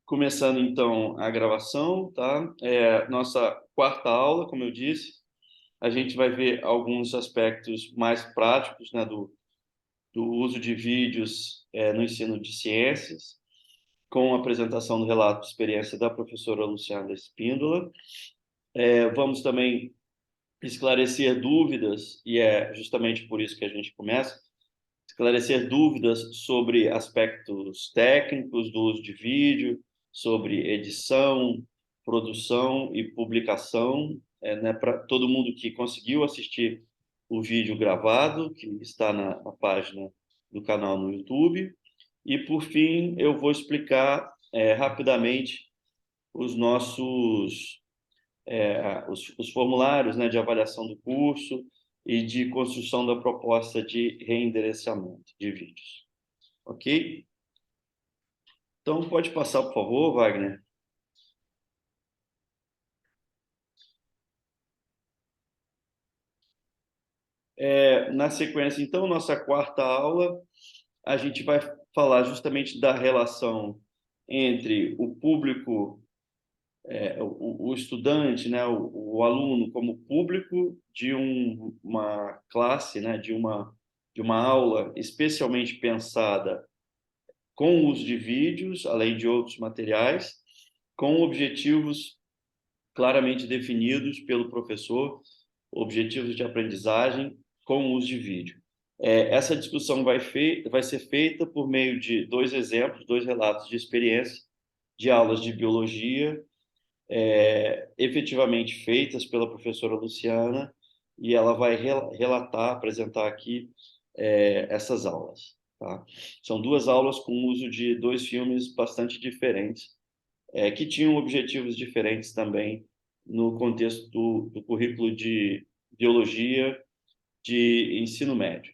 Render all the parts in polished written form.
Começando, então, a gravação, tá? Nossa quarta aula, como eu disse, a gente vai ver alguns aspectos mais práticos, né, do uso de vídeos no ensino de ciências, com a apresentação do relato de experiência da professora Luciana Espíndola. Vamos também esclarecer dúvidas, e é justamente por isso que a gente começa, esclarecer dúvidas sobre aspectos técnicos do uso de vídeo, sobre edição, produção e publicação, né, para todo mundo que conseguiu assistir o vídeo gravado, que está na página do canal no YouTube. E, por fim, eu vou explicar rapidamente os nossos os formulários, né, de avaliação do curso e de construção da proposta de reendereçamento de vídeos. Ok? Então, pode passar, por favor, Wagner. Na sequência, então, nossa quarta aula, a gente vai falar justamente da relação entre o público, o estudante, né, o aluno como público de uma classe, né, de uma aula especialmente pensada com o uso de vídeos, além de outros materiais, com objetivos claramente definidos pelo professor, objetivos de aprendizagem com o uso de vídeo. Essa discussão vai ser feita por meio de dois exemplos, dois relatos de experiência de aulas de biologia, efetivamente feitas pela professora Luciana, e ela vai relatar, apresentar aqui essas aulas. Tá? São duas aulas com o uso de dois filmes bastante diferentes, que tinham objetivos diferentes também no contexto do currículo de biologia de ensino médio.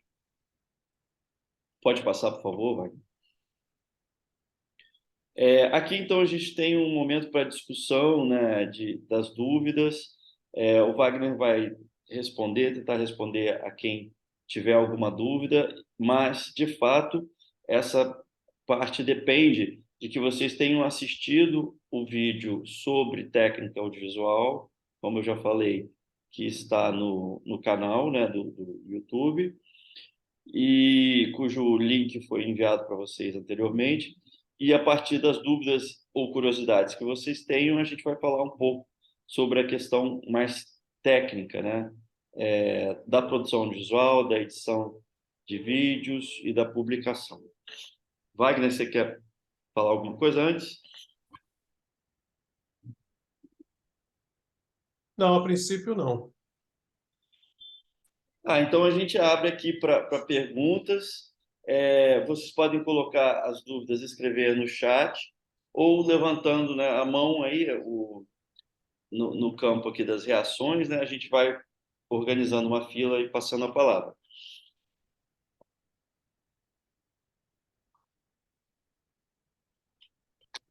Pode passar, por favor, Wagner? Aqui, então, a gente tem um momento para discussão, né, das dúvidas. O Wagner vai tentar responder a quem tiver alguma dúvida, mas, de fato, essa parte depende de que vocês tenham assistido o vídeo sobre técnica audiovisual, como eu já falei, que está no canal, né, do YouTube, e cujo link foi enviado para vocês anteriormente. E a partir das dúvidas ou curiosidades que vocês tenham, a gente vai falar um pouco sobre a questão mais técnica, né? Da produção visual, da edição de vídeos e da publicação. Wagner, você quer falar alguma coisa antes? Não, a princípio não. Então a gente abre aqui para perguntas. Vocês podem colocar as dúvidas, escrever no chat ou levantando, né, a mão aí no campo aqui das reações, né? A gente vai organizando uma fila e passando a palavra.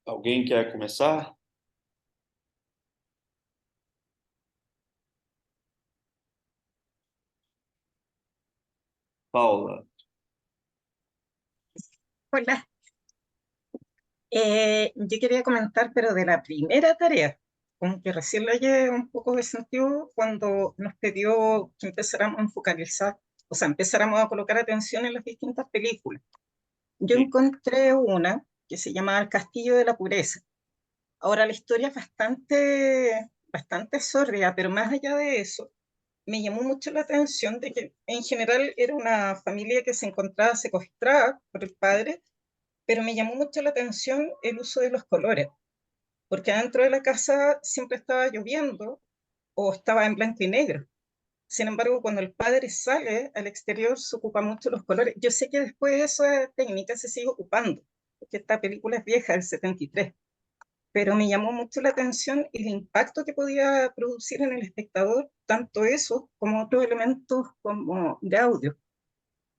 Alguém quer começar? Paula. Hola, yo quería comentar, pero de la primera tarea, como que recién le hallé un poco de sentido cuando nos pidió que empezáramos a focalizar, o sea, empezáramos a colocar atención en las distintas películas. Yo Sim. encontré una que se llama El Castillo de la Pureza. Ahora, la historia es bastante sórdida, pero más allá de eso, me llamó mucho la atención de que en general era una familia que se encontraba secuestrada por el padre, pero me llamó mucho la atención el uso de los colores, porque adentro de la casa siempre estaba lloviendo o estaba en blanco y negro. Sin embargo, cuando el padre sale al exterior, se ocupa mucho los colores. Yo sé que después esa técnica se sigue ocupando, porque esta película es vieja, del 73, pero me llamó mucho la atención el impacto que podía producir en el espectador, tanto eso como otros elementos como de audio.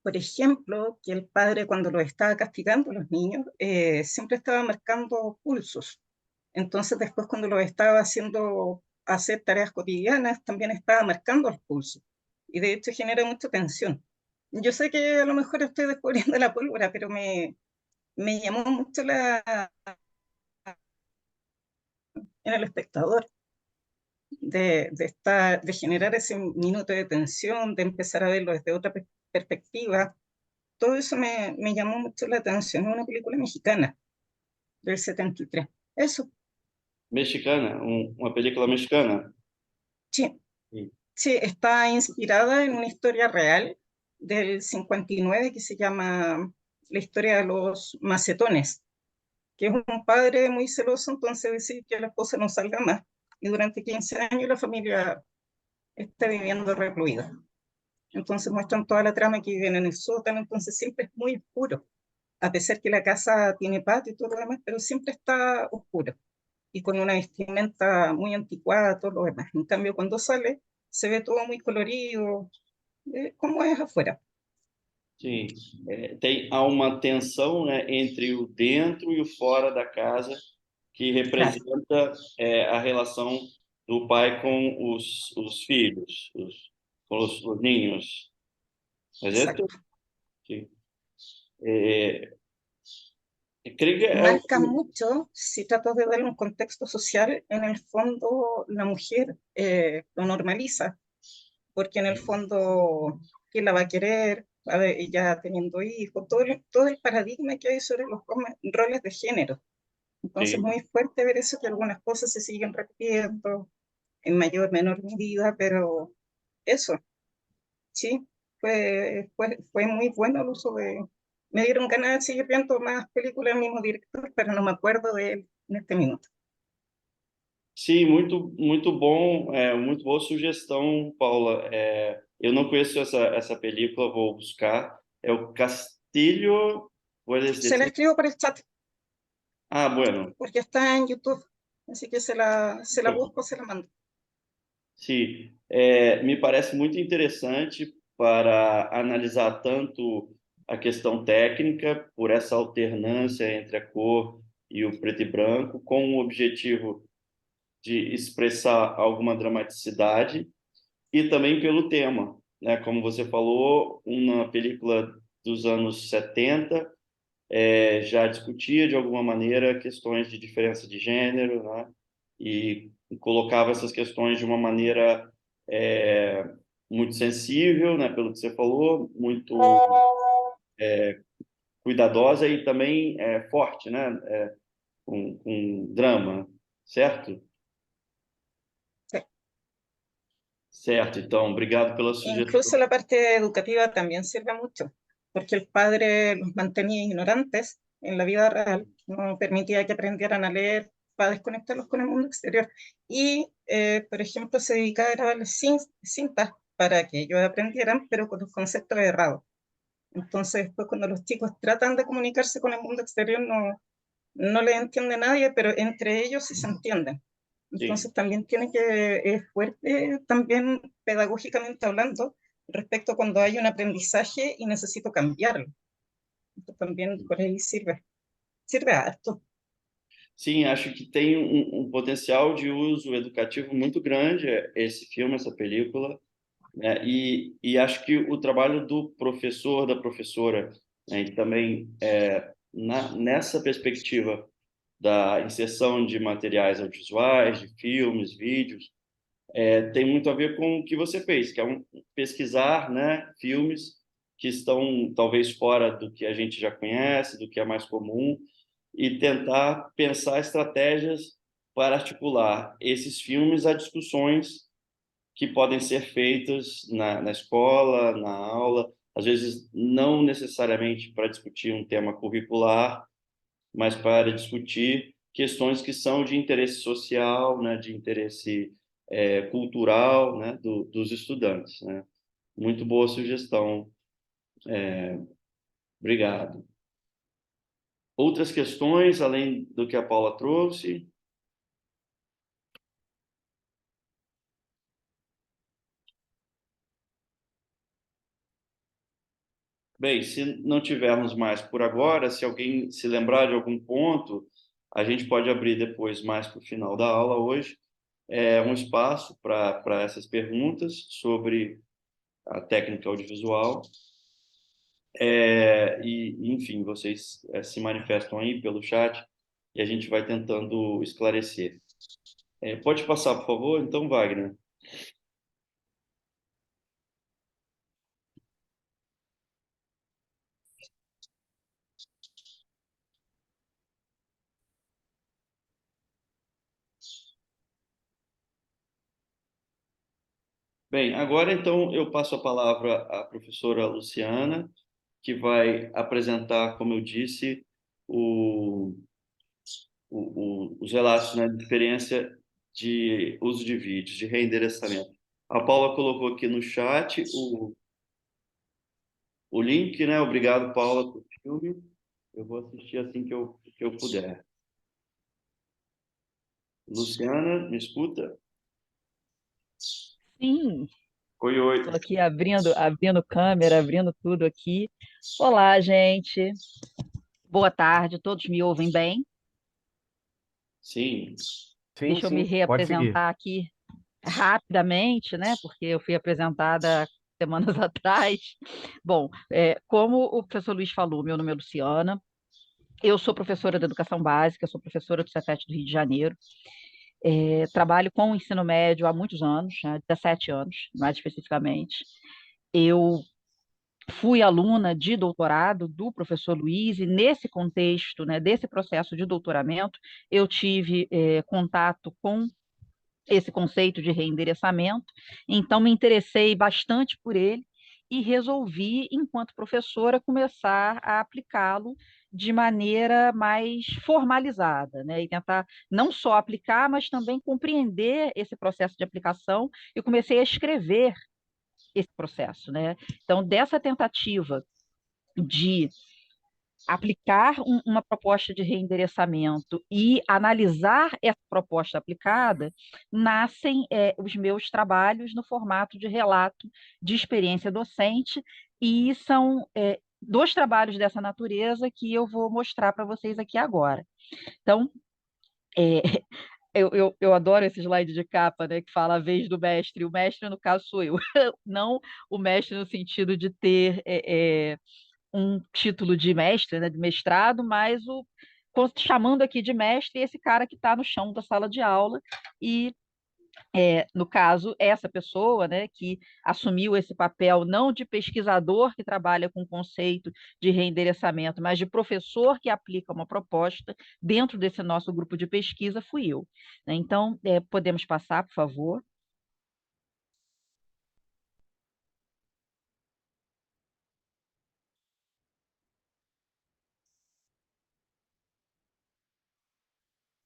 Por ejemplo, que el padre cuando los estaba castigando a los niños, siempre estaba marcando pulsos. Entonces después cuando los estaba haciendo hacer tareas cotidianas, también estaba marcando los pulsos. Y de hecho genera mucha tensión. Yo sé que a lo mejor estoy descubriendo la pólvora, pero me llamó mucho en el espectador, de generar ese minuto de tensión, de empezar a verlo desde otra perspectiva. Todo eso me llamó mucho la atención. Es una película mexicana del 73. Eso, Mexicana, uma película mexicana. sí. Sim. Sí, está inspirada en una historia real del 59 que se llama La historia de los macetones, que es un padre muy celoso, entonces decide que la esposa no salga más. Y durante 15 años la familia está viviendo recluida. Entonces muestran toda la trama que viven en el sótano, entonces siempre es muy oscuro, a pesar que la casa tiene patio y todo lo demás, pero siempre está oscuro y con una vestimenta muy anticuada, todo lo demás. En cambio, cuando sale, se ve todo muy colorido, como es afuera. Sim. Há uma tensão, né, entre o dentro e o fora da casa, que Claro, representa a relação do pai com os filhos, com os ninhos. Mas é tudo. exacto. Sim. É, creio que é Marca mucho, si trato de darle un contexto social, en el fondo la mujer lo normaliza, porque en el fondo, ¿quién la va a querer? A ver, ella teniendo hijos, todo el paradigma que hay sobre los roles de género. Entonces, sim. muy fuerte ver eso, que algunas cosas se siguen repitiendo en mayor o menor medida, pero eso, sí, fue muy bueno el uso de... Me dieron ganas de seguir viendo más películas del mismo director, pero no me acuerdo de él en este minuto. Sim, muito boa sugestão, Paula. Eu não conheço essa película, vou buscar. É o Castilho, puedes Se la decir? escribo por el chat, Ah, bueno. porque está en YouTube, así que se la busco, se la mando. Sim, me parece muito interessante para analisar tanto a questão técnica, por essa alternância entre a cor e o preto e branco, com o objetivo de expressar alguma dramaticidade, e também pelo tema, né? Como você falou, uma película dos anos 70 já discutia de alguma maneira questões de diferença de gênero, né? E colocava essas questões de uma maneira é, muito sensível, né? Pelo que você falou, muito cuidadosa e também forte, né? Com drama, certo? Sí. Certo. Então, obrigado pela Incluso sugestão. la parte educativa también sirve mucho, porque el padre los mantenía ignorantes en la vida real, no permitía que aprendieran a leer para desconectarlos con el mundo exterior. Y, por ejemplo, se dedicaba a grabarles cintas para que ellos aprendieran, pero con los conceptos errados. Entonces, después cuando los chicos tratan de comunicarse con el mundo exterior, no les entiende nadie, pero entre ellos sí se entienden. Sim. Entonces también tiene que, es fuerte también pedagógicamente hablando, respecto a cuando hay un aprendizaje y necesito cambiarlo. Esto también por ahí sirve harto. Sim, acho que tem um potencial de uso educativo muito grande esse filme, essa película, né? E acho que o trabalho do professor, da professora, né, e também nessa perspectiva da inserção de materiais audiovisuais, de filmes, vídeos, tem muito a ver com o que você fez, que é pesquisar, né, filmes que estão talvez fora do que a gente já conhece, do que é mais comum, e tentar pensar estratégias para articular esses filmes a discussões que podem ser feitas na escola, na aula, às vezes não necessariamente para discutir um tema curricular, mas para discutir questões que são de interesse social, né, de interesse cultural, né, dos estudantes, né? Muito boa sugestão, obrigado. Outras questões, além do que a Paula trouxe? Bem, se não tivermos mais por agora, se alguém se lembrar de algum ponto, a gente pode abrir depois, mais para o final da aula hoje, um espaço para essas perguntas sobre a técnica audiovisual. Enfim, vocês se manifestam aí pelo chat e a gente vai tentando esclarecer. Pode passar, por favor? Então, Wagner. Bem, agora então eu passo a palavra à professora Luciana, que vai apresentar, como eu disse, os relatos, né, de experiência de uso de vídeos, de reendereçamento. A Paula colocou aqui no chat o link, né? Obrigado, Paula, por filme. Eu vou assistir assim que eu puder. Luciana, me escuta? Sim, Oi, oi. estou aqui abrindo câmera, abrindo tudo aqui. Olá, gente. Boa tarde, todos me ouvem bem? Sim, Sim, Deixa eu me sim, pode seguir. reapresentar aqui rapidamente, né? Porque eu fui apresentada semanas atrás. Bom, como o professor Luiz falou, meu nome é Luciana. Eu sou professora de educação básica, sou professora do Cefet do Rio de Janeiro. Trabalho com o ensino médio há muitos anos, há 17 anos, mais especificamente. Eu fui aluna de doutorado do professor Luiz, e nesse contexto, né, desse processo de doutoramento, eu tive contato com esse conceito de reendereçamento, então me interessei bastante por ele e resolvi, enquanto professora, começar a aplicá-lo de maneira mais formalizada, né? E tentar não só aplicar, mas também compreender esse processo de aplicação. Eu comecei a escrever esse processo, né? Então, dessa tentativa de aplicar uma proposta de reendereçamento e analisar essa proposta aplicada, nascem os meus trabalhos no formato de relato de experiência docente, e são dois trabalhos dessa natureza que eu vou mostrar para vocês aqui agora. Então, é, eu adoro esse slide de capa, né, que fala a vez do mestre. O mestre, no caso, sou eu. Não o mestre no sentido de ter um título de mestre, né, de mestrado, mas chamando aqui de mestre esse cara que está no chão da sala de aula e no caso, essa pessoa, né, que assumiu esse papel não de pesquisador que trabalha com o conceito de reendereçamento, mas de professor que aplica uma proposta dentro desse nosso grupo de pesquisa, fui eu, né? Então, podemos passar, por favor.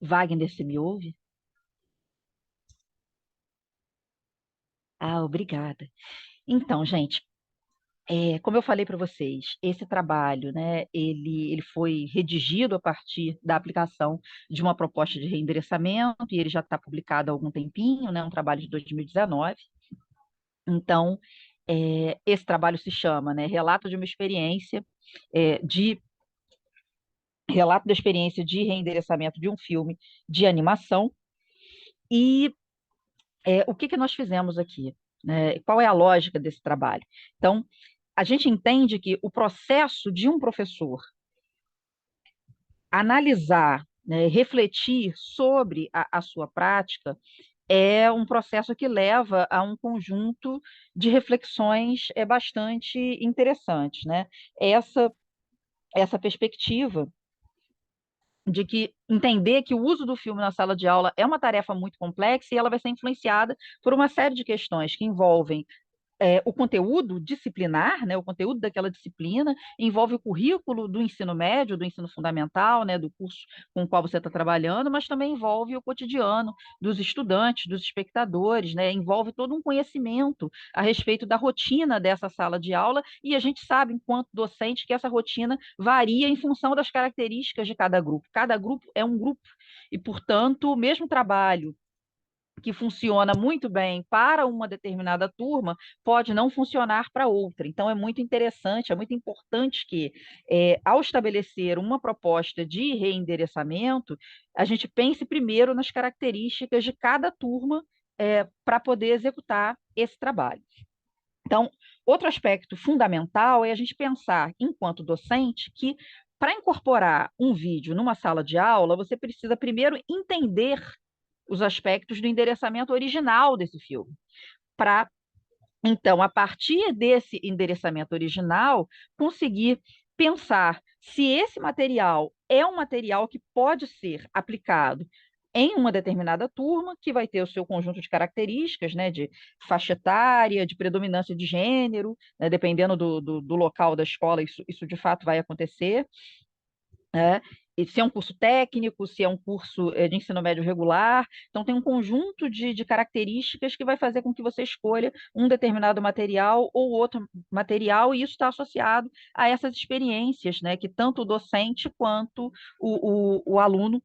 Wagner, se me ouve? Ah, obrigada. Então, gente, como eu falei para vocês, esse trabalho, né, ele foi redigido a partir da aplicação de uma proposta de reendereçamento, e ele já está publicado há algum tempinho, né, um trabalho de 2019. Então, esse trabalho se chama, né, é, de Relato da experiência de reendereçamento de um filme de animação. E o que que nós fizemos aqui, né? Qual é a lógica desse trabalho? Então, a gente entende que o processo de um professor analisar, né, refletir sobre a sua prática é um processo que leva a um conjunto de reflexões bastante interessantes, né? Essa, essa perspectiva de que entender que o uso do filme na sala de aula é uma tarefa muito complexa, e ela vai ser influenciada por uma série de questões que envolvem o conteúdo disciplinar, né, o conteúdo daquela disciplina, envolve o currículo do ensino médio, do ensino fundamental, né, do curso com o qual você está trabalhando, mas também envolve o cotidiano dos estudantes, dos espectadores, né, envolve todo um conhecimento a respeito da rotina dessa sala de aula, e a gente sabe, enquanto docente, que essa rotina varia em função das características de cada grupo. Cada grupo é um grupo, e, portanto, o mesmo trabalho que funciona muito bem para uma determinada turma pode não funcionar para outra. Então, é muito interessante, é muito importante que, ao estabelecer uma proposta de reendereçamento, a gente pense primeiro nas características de cada turma para poder executar esse trabalho. Então, outro aspecto fundamental é a gente pensar, enquanto docente, que para incorporar um vídeo numa sala de aula, você precisa primeiro entender os aspectos do endereçamento original desse filme, para, então, a partir desse endereçamento original, conseguir pensar se esse material é um material que pode ser aplicado em uma determinada turma, que vai ter o seu conjunto de características, né, de faixa etária, de predominância de gênero, né, dependendo do local da escola, isso de fato vai acontecer, né? E se é um curso técnico, se é um curso de ensino médio regular. Então, tem um conjunto de características que vai fazer com que você escolha um determinado material ou outro material, e isso está associado a essas experiências, né, que tanto o docente quanto o aluno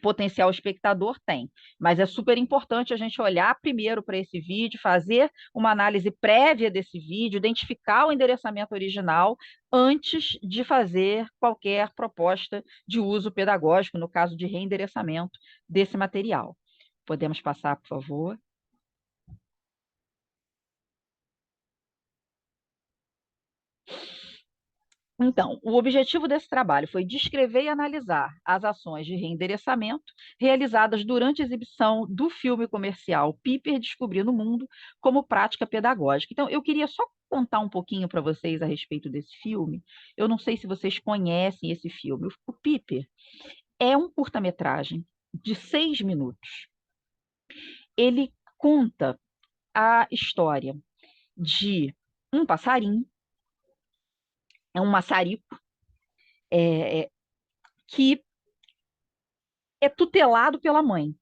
potencial espectador tem. Mas é super importante a gente olhar primeiro para esse vídeo, fazer uma análise prévia desse vídeo, identificar o endereçamento original antes de fazer qualquer proposta de uso pedagógico, no caso de reendereçamento desse material. Podemos passar, por favor? Então, o objetivo desse trabalho foi descrever e analisar as ações de reendereçamento realizadas durante a exibição do filme comercial Piper Descobrindo o Mundo como prática pedagógica. Então, eu queria só contar um pouquinho para vocês a respeito desse filme. Eu não sei se vocês conhecem esse filme. O Piper é um curta-metragem de 6 minutos. Ele conta a história de um passarinho, é um maçarico, que é tutelado pela mãe.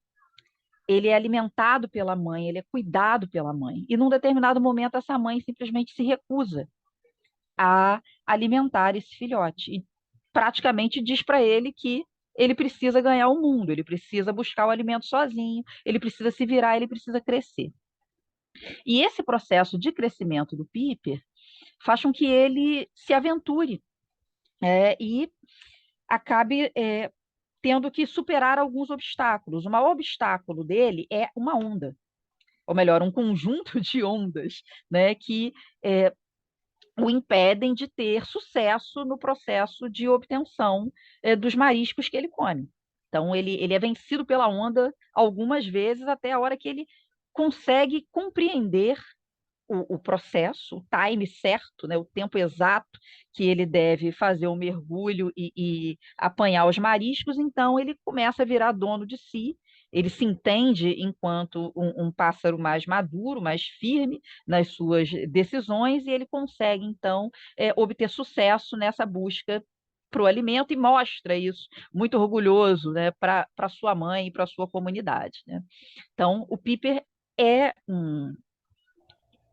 Ele é alimentado pela mãe, ele é cuidado pela mãe. E num determinado momento, essa mãe simplesmente se recusa a alimentar esse filhote. E praticamente diz para ele que ele precisa ganhar o mundo, ele precisa buscar o alimento sozinho, ele precisa se virar, ele precisa crescer. E esse processo de crescimento do Piper faz com que ele se aventure e acabe tendo que superar alguns obstáculos. O maior obstáculo dele é uma onda, ou melhor, um conjunto de ondas, né, que o impedem de ter sucesso no processo de obtenção dos mariscos que ele come. Então, ele é vencido pela onda algumas vezes, até a hora que ele consegue compreender o processo, o time certo, né, o tempo exato que ele deve fazer o mergulho e apanhar os mariscos. Então ele começa a virar dono de si, ele se entende enquanto um pássaro mais maduro, mais firme nas suas decisões, e ele consegue, então, obter sucesso nessa busca para o alimento, e mostra isso muito orgulhoso, né, para sua mãe e para sua comunidade, né? Então, o Piper é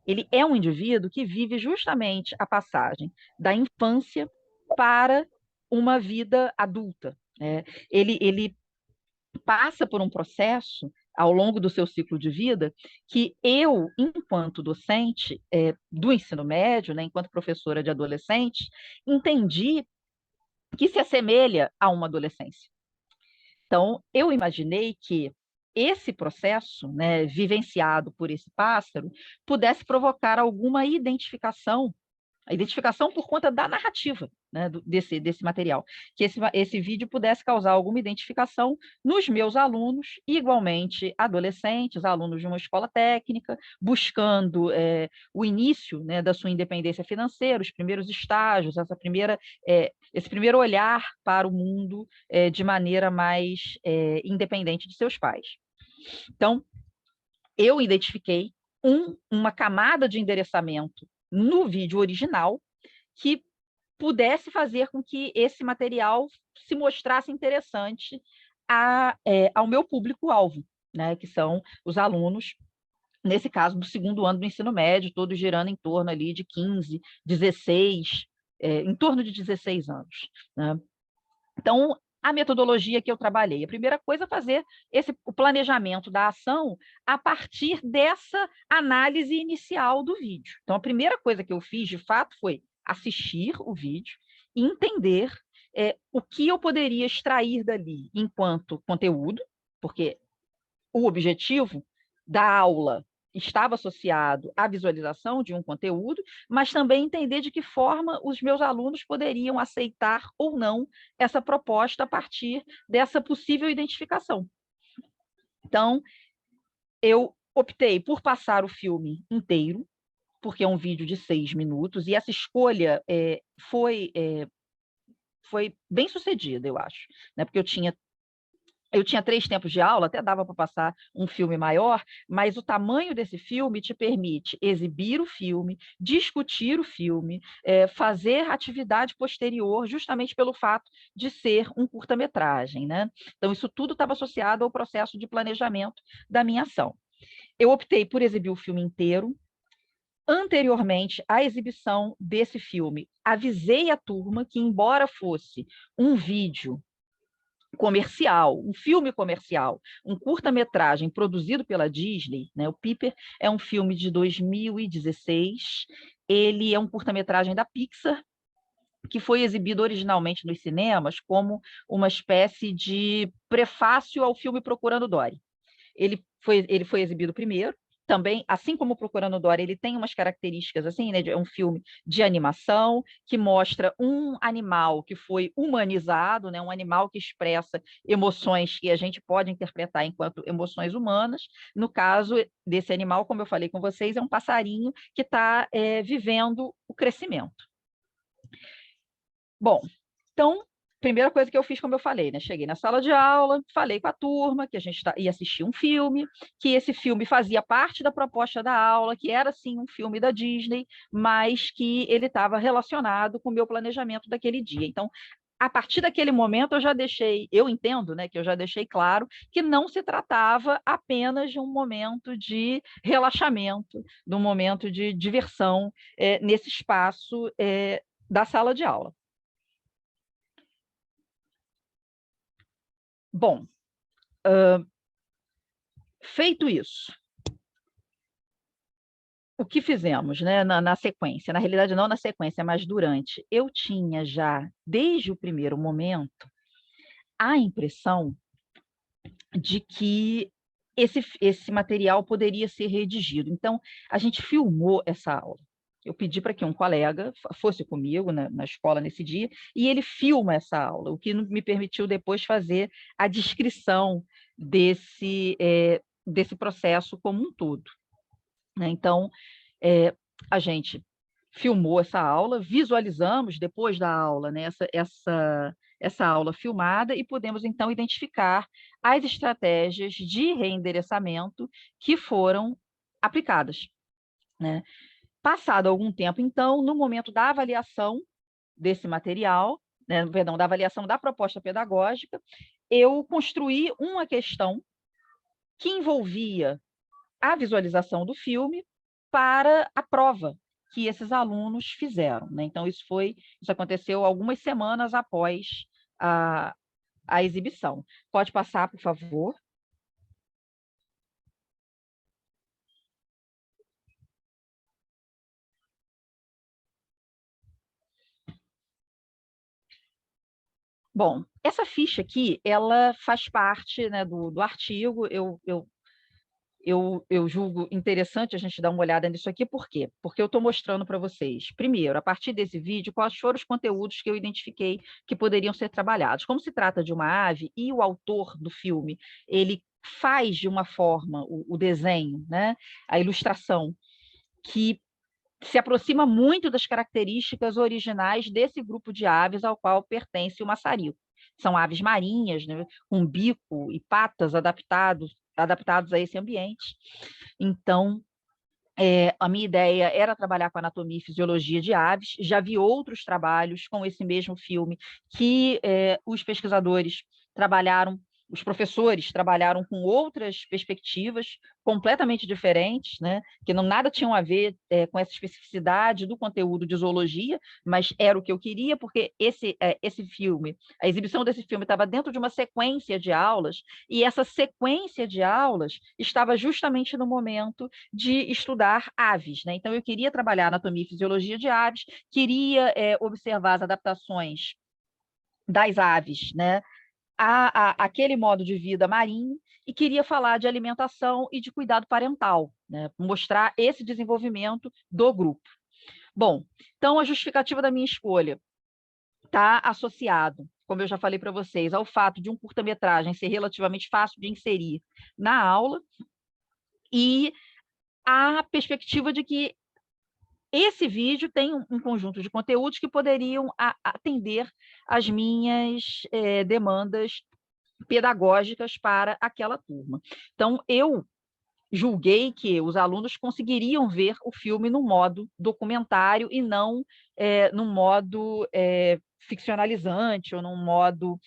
ele é um indivíduo que vive justamente a passagem da infância para uma vida adulta, né? Ele passa por um processo ao longo do seu ciclo de vida que eu, enquanto docente do ensino médio, né, enquanto professora de adolescentes, entendi que se assemelha a uma adolescência. Então, eu imaginei que esse processo, né, vivenciado por esse pássaro, pudesse provocar alguma identificação, a identificação por conta da narrativa, né, desse material, que esse vídeo pudesse causar alguma identificação nos meus alunos, igualmente adolescentes, alunos de uma escola técnica, buscando o início, né, da sua independência financeira, os primeiros estágios, esse primeiro olhar para o mundo de maneira mais independente de seus pais. Então, eu identifiquei uma camada de endereçamento no vídeo original que pudesse fazer com que esse material se mostrasse interessante ao meu público-alvo, né, que são os alunos, nesse caso, do segundo ano do ensino médio, todos girando em torno ali de 15, 16, em torno de 16 anos, né? Então, a metodologia que eu trabalhei, a primeira coisa é fazer o planejamento da ação a partir dessa análise inicial do vídeo. Então, a primeira coisa que eu fiz, de fato, foi assistir o vídeo e entender o que eu poderia extrair dali enquanto conteúdo, porque o objetivo da aula estava associado à visualização de um conteúdo, mas também entender de que forma os meus alunos poderiam aceitar ou não essa proposta a partir dessa possível identificação. Então, eu optei por passar o filme inteiro, porque é um vídeo de 6 minutos, e essa escolha foi bem sucedida, eu acho, né? Porque eu tinha 3 tempos de aula, até dava para passar um filme maior, mas o tamanho desse filme te permite exibir o filme, discutir o filme, fazer atividade posterior, justamente pelo fato de ser um curta-metragem, né? Então, isso tudo estava associado ao processo de planejamento da minha ação. Eu optei por exibir o filme inteiro. Anteriormente à exibição desse filme, avisei a turma que, embora fosse um vídeo comercial, um filme comercial, um curta-metragem produzido pela Disney, né? O Piper é um filme de 2016, ele é um curta-metragem da Pixar, que foi exibido originalmente nos cinemas como uma espécie de prefácio ao filme Procurando Dory. Ele foi exibido primeiro, também, assim como Procurando Dory, ele tem umas características assim, né? É um filme de animação que mostra um animal que foi humanizado, né? Um animal que expressa emoções que a gente pode interpretar enquanto emoções humanas. No caso desse animal, como eu falei com vocês, é um passarinho que está vivendo o crescimento. Bom, então, primeira coisa que eu fiz, como eu falei, né? Cheguei na sala de aula, falei com a turma que a gente ia assistir um filme, que esse filme fazia parte da proposta da aula, que era, sim, um filme da Disney, mas que ele estava relacionado com o meu planejamento daquele dia. Então, a partir daquele momento, eu entendo, né, que eu já deixei claro que não se tratava apenas de um momento de relaxamento, de um momento de diversão nesse espaço da sala de aula. Bom, feito isso, o que fizemos, né, na sequência? Na realidade, não na sequência, mas durante. Eu tinha já, desde o primeiro momento, a impressão de que esse material poderia ser redigido. Então, a gente filmou essa aula. Eu pedi para que um colega fosse comigo na escola nesse dia, e ele filma essa aula, o que me permitiu depois fazer a descrição desse processo como um todo, né? Então, a gente filmou essa aula, visualizamos depois da aula, né, essa aula filmada, e podemos, então, identificar as estratégias de reendereçamento que foram aplicadas, né? Passado algum tempo, então, no momento da avaliação desse material, né, perdão, da avaliação da proposta pedagógica, eu construí uma questão que envolvia a visualização do filme para a prova que esses alunos fizeram, né? Então, isso aconteceu algumas semanas após a exibição. Pode passar, por favor. Bom, essa ficha aqui, ela faz parte, né, do artigo. Eu julgo interessante a gente dar uma olhada nisso aqui. Por quê? Porque eu estou mostrando para vocês, primeiro, a partir desse vídeo, quais foram os conteúdos que eu identifiquei que poderiam ser trabalhados. Como se trata de uma ave, e o autor do filme, ele faz de uma forma o desenho, né, a ilustração, que se aproxima muito das características originais desse grupo de aves ao qual pertence o maçarico. São aves marinhas, né, com bico e patas adaptados a esse ambiente. Então, a minha ideia era trabalhar com anatomia e fisiologia de aves. Já vi outros trabalhos com esse mesmo filme que os pesquisadores trabalharam, os professores trabalharam com outras perspectivas completamente diferentes, né, que nada tinham a ver com essa especificidade do conteúdo de zoologia, mas era o que eu queria, porque esse filme, a exibição desse filme estava dentro de uma sequência de aulas, e essa sequência de aulas estava justamente no momento de estudar aves, né? Então, eu queria trabalhar anatomia e fisiologia de aves, queria observar as adaptações das aves, né, aquele modo de vida marinho, e queria falar de alimentação e de cuidado parental, né? Mostrar esse desenvolvimento do grupo. Bom, então a justificativa da minha escolha está associado como eu já falei para vocês, ao fato de um curta-metragem ser relativamente fácil de inserir na aula e a perspectiva de que esse vídeo tem um conjunto de conteúdos que poderiam atender às minhas demandas pedagógicas para aquela turma. Então, eu julguei que os alunos conseguiriam ver o filme no modo documentário e não no modo ficcionalizante ou num modo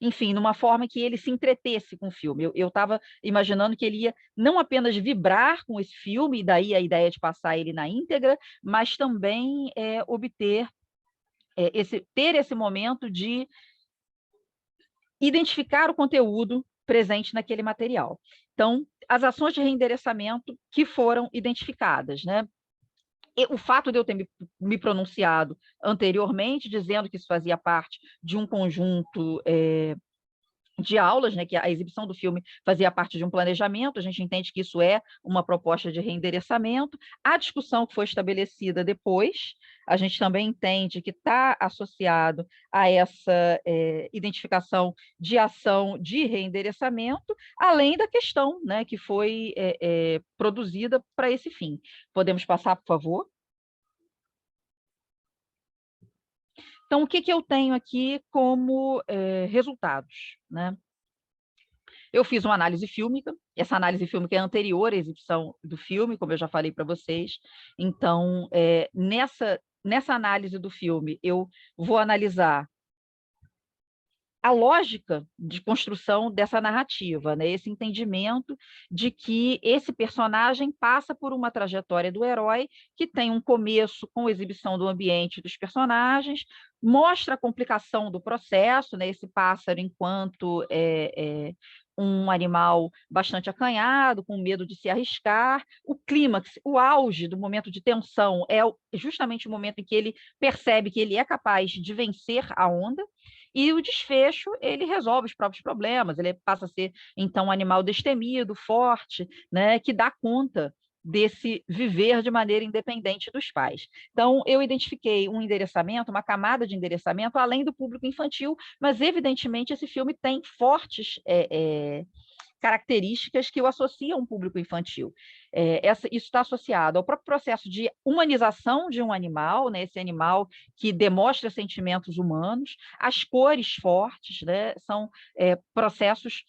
enfim, numa forma que ele se entretesse com o filme. Eu estava imaginando que ele ia não apenas vibrar com esse filme, e daí a ideia de passar ele na íntegra, mas também obter ter esse momento de identificar o conteúdo presente naquele material. Então, as ações de reendereçamento que foram identificadas, né? E o fato de eu ter me pronunciado anteriormente, dizendo que isso fazia parte de um conjunto de aulas, né, que a exibição do filme fazia parte de um planejamento, a gente entende que isso é uma proposta de reendereçamento. A discussão que foi estabelecida depois, a gente também entende que está associado a essa identificação de ação de reendereçamento, além da questão, né, que foi produzida para esse fim. Podemos passar, por favor? Então, o que eu tenho aqui como resultados, né? Eu fiz uma análise fílmica, essa análise fílmica é anterior à exibição do filme, como eu já falei para vocês. Então, nessa análise do filme, eu vou analisar a lógica de construção dessa narrativa, né? Esse entendimento de que esse personagem passa por uma trajetória do herói que tem um começo com a exibição do ambiente dos personagens, mostra a complicação do processo, né? Esse pássaro enquanto um animal bastante acanhado, com medo de se arriscar. O clímax, o auge do momento de tensão é justamente o momento em que ele percebe que ele é capaz de vencer a onda, e o desfecho, ele resolve os próprios problemas, ele passa a ser, então, um animal destemido, forte, né, que dá conta desse viver de maneira independente dos pais. Então, eu identifiquei um endereçamento, uma camada de endereçamento, além do público infantil, mas, evidentemente, esse filme tem fortes características que o associam a um público infantil. Isso está associado ao próprio processo de humanização de um animal, né, esse animal que demonstra sentimentos humanos, as cores fortes, né, são processos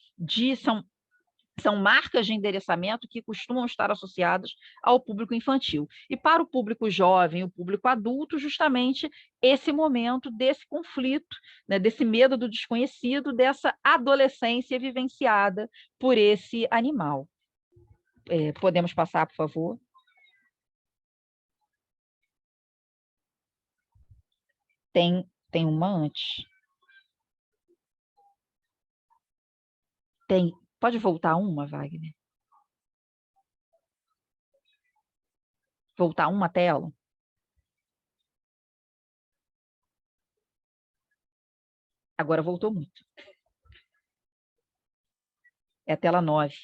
são marcas de endereçamento que costumam estar associadas ao público infantil. E para o público jovem, o público adulto, justamente esse momento desse conflito, né, desse medo do desconhecido, dessa adolescência vivenciada por esse animal. Podemos passar, por favor? Tem uma antes. Pode voltar uma, Wagner? Voltar uma tela? Agora voltou muito. É a tela 9.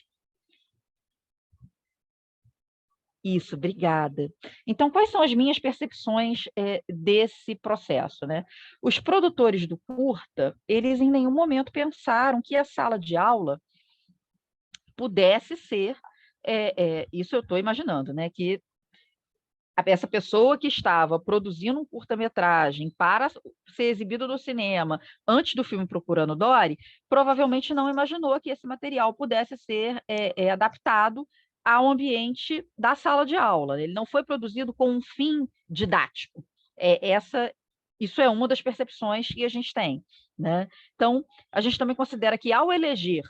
Isso, obrigada. Então, quais são as minhas percepções desse processo, né? Os produtores do curta, eles em nenhum momento pensaram que a sala de aula pudesse ser, isso eu estou imaginando, né? Que essa pessoa que estava produzindo um curta-metragem para ser exibido no cinema antes do filme Procurando Dory, provavelmente não imaginou que esse material pudesse ser adaptado ao ambiente da sala de aula. Ele não foi produzido com um fim didático. Isso é uma das percepções que a gente tem, né? Então, a gente também considera que, ao eleger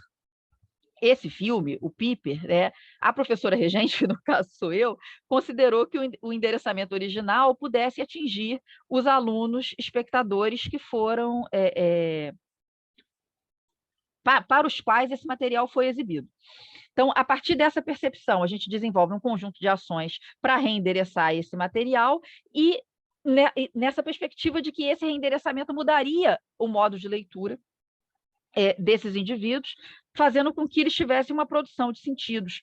esse filme, o Piper, né, a professora regente, que no caso sou eu, considerou que o endereçamento original pudesse atingir os alunos espectadores que foram para os quais esse material foi exibido. Então, a partir dessa percepção, a gente desenvolve um conjunto de ações para reendereçar esse material e nessa perspectiva de que esse reendereçamento mudaria o modo de leitura desses indivíduos, fazendo com que eles tivessem uma produção de sentidos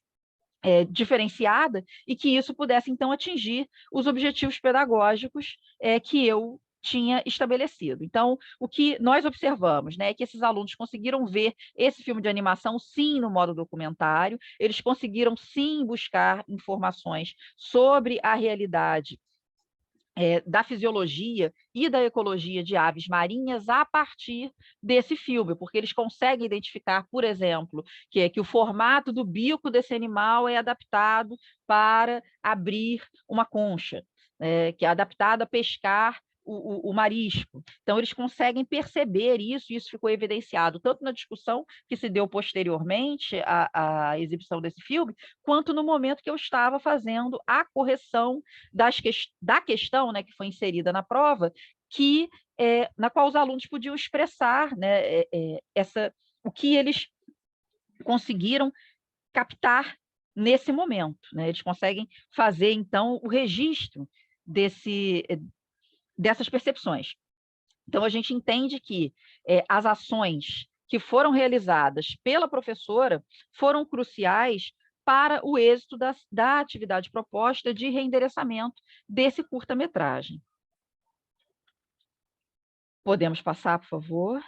diferenciada e que isso pudesse, então, atingir os objetivos pedagógicos que eu tinha estabelecido. Então, o que nós observamos, né, é que esses alunos conseguiram ver esse filme de animação, sim, no modo documentário, eles conseguiram, sim, buscar informações sobre a realidade da fisiologia e da ecologia de aves marinhas a partir desse filme, porque eles conseguem identificar, por exemplo, que o formato do bico desse animal é adaptado para abrir uma concha, que é adaptado a pescar o marisco. Então, eles conseguem perceber isso, e isso ficou evidenciado tanto na discussão que se deu posteriormente à exibição desse filme, quanto no momento que eu estava fazendo a correção da questão, né, que foi inserida na prova, na qual os alunos podiam expressar, né, o que eles conseguiram captar nesse momento, né? Eles conseguem fazer, então, o registro dessas percepções. Então, a gente entende que as ações que foram realizadas pela professora foram cruciais para o êxito da atividade proposta de reendereçamento desse curta-metragem. Podemos passar, por favor?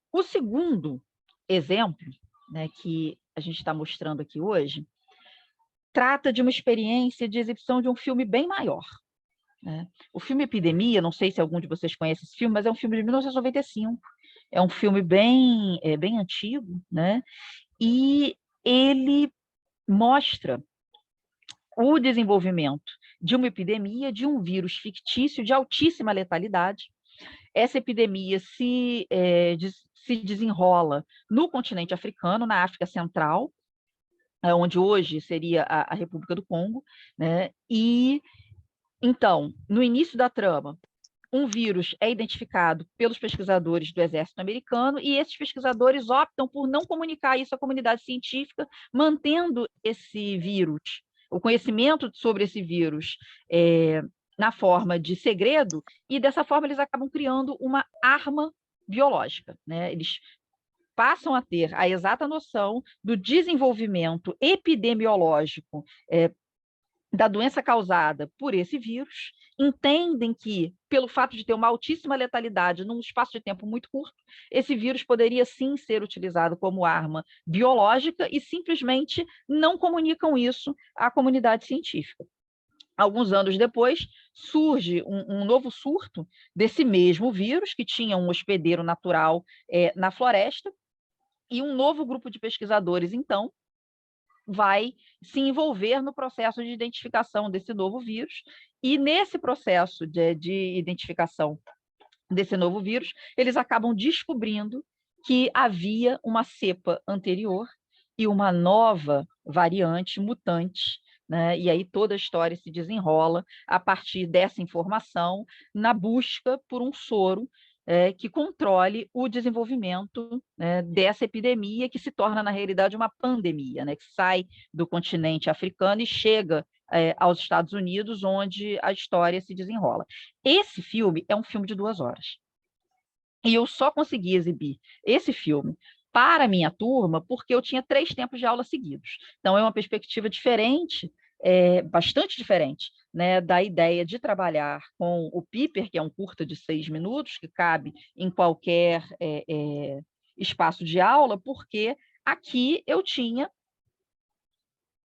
O segundo exemplo, né, que a gente está mostrando aqui hoje, trata de uma experiência de exibição de um filme bem maior, né? O filme Epidemia, não sei se algum de vocês conhece esse filme, mas é um filme de 1995. É um filme bem antigo, né? E ele mostra o desenvolvimento de uma epidemia de um vírus fictício de altíssima letalidade. Essa epidemia se desenrola no continente africano, na África Central, onde hoje seria a República do Congo, né? E, então, no início da trama, um vírus é identificado pelos pesquisadores do Exército Americano e esses pesquisadores optam por não comunicar isso à comunidade científica, mantendo esse vírus, o conhecimento sobre esse vírus, na forma de segredo, e dessa forma eles acabam criando uma arma biológica, né? Eles passam a ter a exata noção do desenvolvimento epidemiológico da doença causada por esse vírus, entendem que, pelo fato de ter uma altíssima letalidade num espaço de tempo muito curto, esse vírus poderia sim ser utilizado como arma biológica e simplesmente não comunicam isso à comunidade científica. Alguns anos depois, surge um novo surto desse mesmo vírus, que tinha um hospedeiro natural na floresta, e um novo grupo de pesquisadores, então, vai se envolver no processo de identificação desse novo vírus, e nesse processo de identificação desse novo vírus, eles acabam descobrindo que havia uma cepa anterior e uma nova variante mutante, né? E aí toda a história se desenrola a partir dessa informação, na busca por um soro que controle o desenvolvimento dessa epidemia, que se torna, na realidade, uma pandemia, né? Que sai do continente africano e chega aos Estados Unidos, onde a história se desenrola. Esse filme é um filme de 2 horas. E eu só consegui exibir esse filme para a minha turma porque eu tinha 3 tempos de aula seguidos. Então, é uma perspectiva diferente, bastante diferente, né, da ideia de trabalhar com o Piper, que é um curta de 6 minutos, que cabe em qualquer espaço de aula, porque aqui eu tinha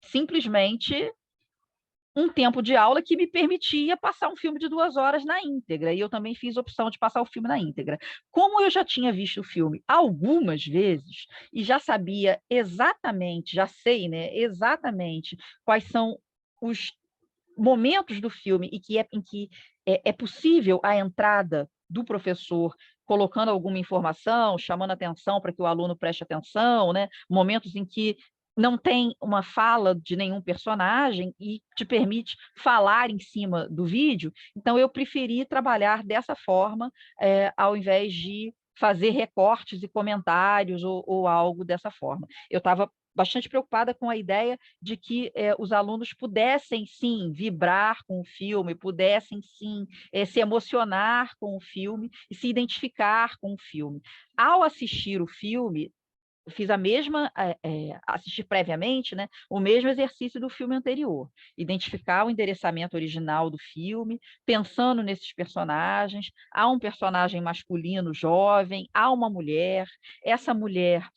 simplesmente um tempo de aula que me permitia passar um filme de 2 horas na íntegra, e eu também fiz a opção de passar o filme na íntegra. Como eu já tinha visto o filme algumas vezes, e já sabia exatamente, já sei, né, exatamente quais são os momentos do filme em que é possível a entrada do professor colocando alguma informação, chamando atenção para que o aluno preste atenção, né? Momentos em que não tem uma fala de nenhum personagem e te permite falar em cima do vídeo. Então, eu preferi trabalhar dessa forma, ao invés de fazer recortes e comentários ou algo dessa forma. Eu estava bastante preocupada com a ideia de que os alunos pudessem, sim, vibrar com o filme, pudessem, sim, se emocionar com o filme e se identificar com o filme. Ao assistir o filme, fiz a mesma, assisti previamente, né, o mesmo exercício do filme anterior, identificar o endereçamento original do filme, pensando nesses personagens. Há um personagem masculino jovem, há uma mulher, essa mulher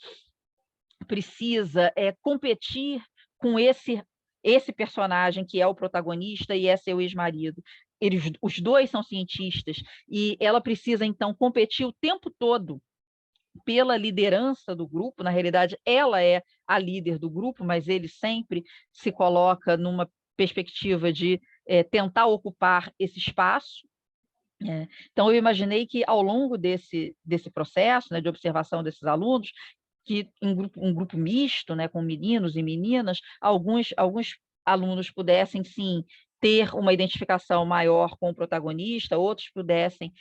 precisa competir com esse personagem que é o protagonista e é seu ex-marido. Os dois são cientistas e ela precisa, então, competir o tempo todo pela liderança do grupo. Na realidade, ela é a líder do grupo, mas ele sempre se coloca numa perspectiva de tentar ocupar esse espaço. Então, eu imaginei que, ao longo desse processo, né, de observação desses alunos, que um grupo misto, né, com meninos e meninas, alguns alunos pudessem, sim, ter uma identificação maior com o protagonista, outros pudessem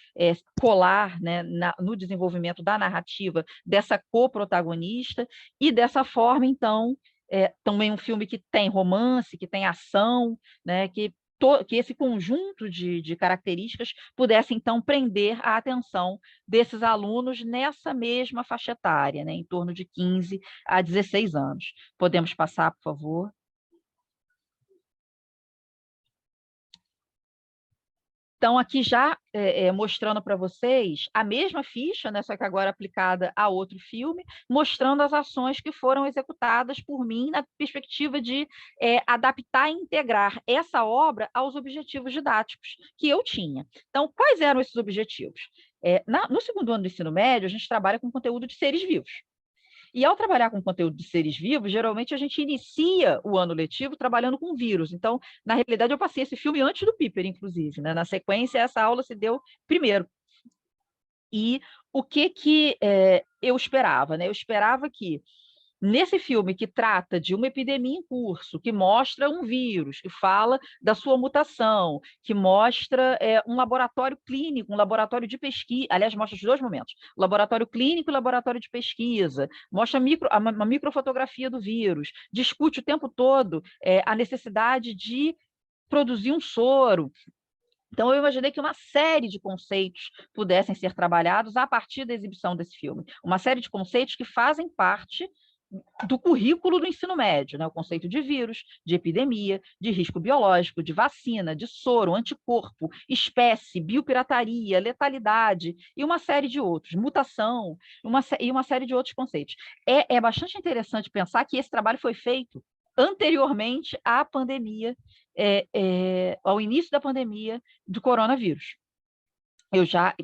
colar, né, no desenvolvimento da narrativa dessa coprotagonista, e dessa forma, então, também um filme que tem romance, que tem ação, né, que esse conjunto de características pudesse, então, prender a atenção desses alunos nessa mesma faixa etária, né, em torno de 15 a 16 anos. Podemos passar, por favor? Então, aqui já mostrando para vocês a mesma ficha, né, só que agora aplicada a outro filme, mostrando as ações que foram executadas por mim na perspectiva de adaptar e integrar essa obra aos objetivos didáticos que eu tinha. Então, quais eram esses objetivos? No segundo ano do ensino médio, a gente trabalha com conteúdo de seres vivos. E, ao trabalhar com conteúdo de seres vivos, geralmente a gente inicia o ano letivo trabalhando com vírus. Então, na realidade, eu passei esse filme antes do Piper, inclusive, né? Na sequência, essa aula se deu primeiro. E o que eu esperava, né? Eu esperava que, nesse filme que trata de uma epidemia em curso, que mostra um vírus, que fala da sua mutação, que mostra um laboratório clínico, um laboratório de pesquisa, aliás, mostra os dois momentos, laboratório clínico e laboratório de pesquisa, mostra uma microfotografia do vírus, discute o tempo todo a necessidade de produzir um soro. Então, eu imaginei que uma série de conceitos pudessem ser trabalhados a partir da exibição desse filme. Uma série de conceitos que fazem parte do currículo do ensino médio, né? O conceito de vírus, de epidemia, de risco biológico, de vacina, de soro, anticorpo, espécie, biopirataria, letalidade e uma série de outros, mutação, e uma série de outros conceitos. É bastante interessante pensar que esse trabalho foi feito anteriormente à pandemia, ao início da pandemia do coronavírus.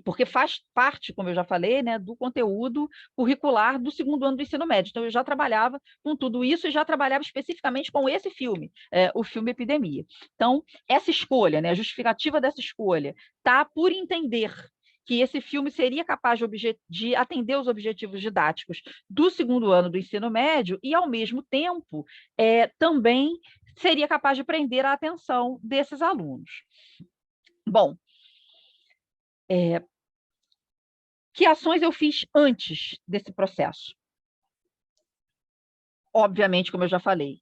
Porque faz parte, como eu já falei, né, do conteúdo curricular do segundo ano do ensino médio. Então, eu já trabalhava com tudo isso e já trabalhava especificamente com esse filme, o filme Epidemia. Então, essa escolha, né, a justificativa dessa escolha, está por entender que esse filme seria capaz de atender os objetivos didáticos do segundo ano do ensino médio e, ao mesmo tempo, também seria capaz de prender a atenção desses alunos. Bom, que ações eu fiz antes desse processo? Obviamente, como eu já falei,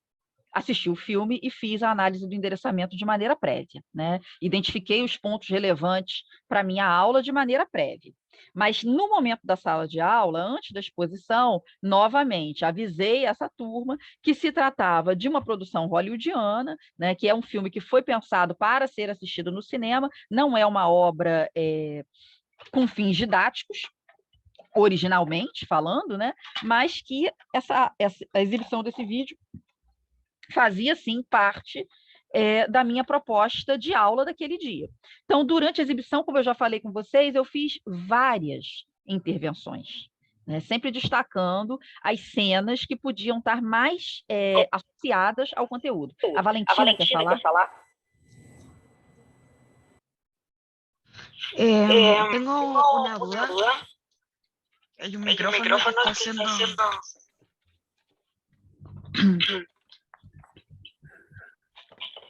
assisti o filme e fiz a análise do endereçamento de maneira prévia, né? Identifiquei os pontos relevantes para a minha aula de maneira prévia. Mas, no momento da sala de aula, antes da exposição, novamente, avisei essa turma que se tratava de uma produção hollywoodiana, né, que é um filme que foi pensado para ser assistido no cinema, não é uma obra com fins didáticos, originalmente falando, né, mas que a exibição desse vídeo fazia, sim, parte da minha proposta de aula daquele dia. Então, durante a exibição, como eu já falei com vocês, eu fiz várias intervenções, né, sempre destacando as cenas que podiam estar mais associadas ao conteúdo. A Valentina quer falar? Tengo una duda. Hay un micrófono que está haciendo...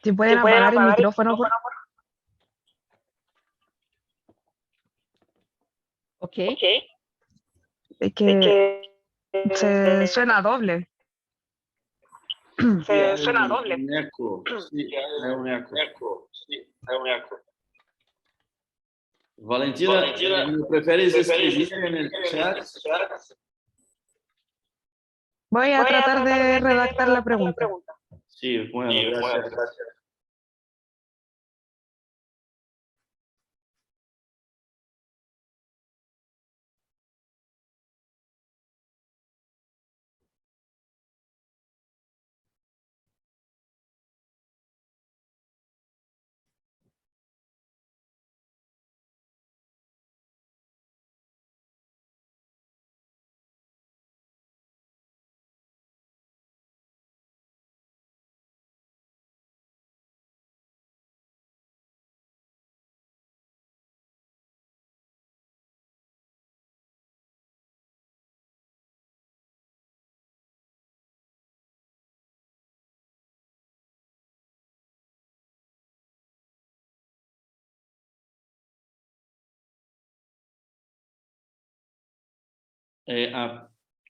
Si pueden apagar el micrófono, por favor. Ok. Es que se suena doble. Se suena doble. Un eco. Sí, é um eco. Valentina, ¿me prefieres escribir en el chat? Voy a tratar de redactar la pregunta. Sí, bueno, gracias.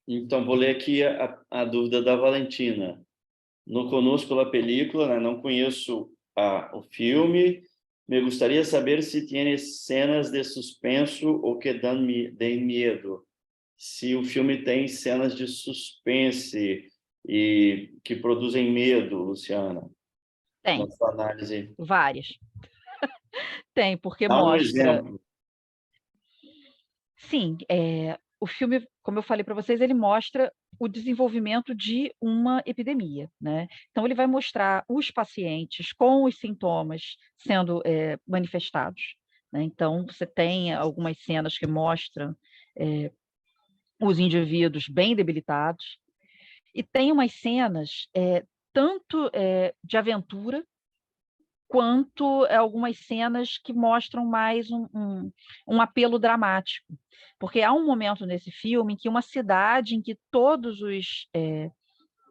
Então, vou ler aqui a dúvida da Valentina. No conozco la película, né? Não conheço o filme. Me gostaria saber se tem cenas de suspenso ou que dão medo. Se o filme tem cenas de suspense e que produzem medo, Luciana, Tem, na sua análise. várias. Tem, porque Dá um mostra... exemplo. Sim, o filme, como eu falei para vocês, ele mostra o desenvolvimento de uma epidemia, né? Então, ele vai mostrar os pacientes com os sintomas sendo manifestados, né? Então, você tem algumas cenas que mostram os indivíduos bem debilitados, e tem umas cenas tanto de aventura, quanto algumas cenas que mostram mais um apelo dramático. Porque há um momento nesse filme em que uma cidade em que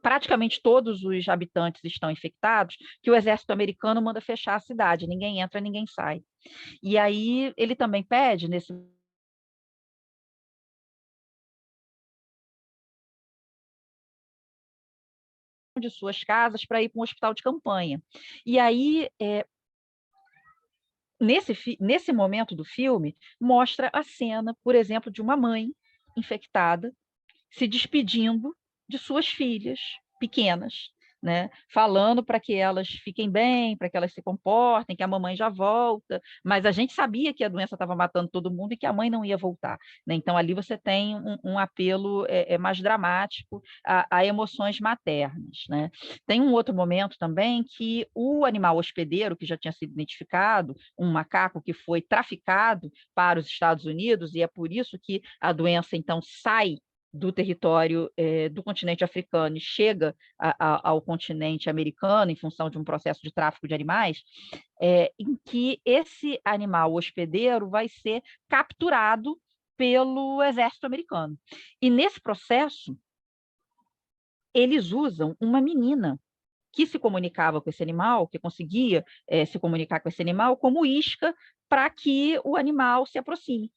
praticamente todos os habitantes estão infectados, que o exército americano manda fechar a cidade, ninguém entra, ninguém sai. E aí ele também pede, nesse de suas casas para ir para um hospital de campanha. E aí, nesse momento do filme, mostra a cena, por exemplo, de uma mãe infectada se despedindo de suas filhas pequenas, né? Falando para que elas fiquem bem, para que elas se comportem, que a mamãe já volta, mas a gente sabia que a doença estava matando todo mundo e que a mãe não ia voltar, né? Então ali você tem um apelo mais dramático a emoções maternas, né? Tem um outro momento também que o animal hospedeiro, que já tinha sido identificado, um macaco que foi traficado para os Estados Unidos, e é por isso que a doença então sai do território do continente africano e chega ao continente americano em função de um processo de tráfico de animais, em que esse animal hospedeiro vai ser capturado pelo exército americano. E nesse processo, eles usam uma menina que se comunicava com esse animal, que conseguia se comunicar com esse animal, como isca para que o animal se aproxime.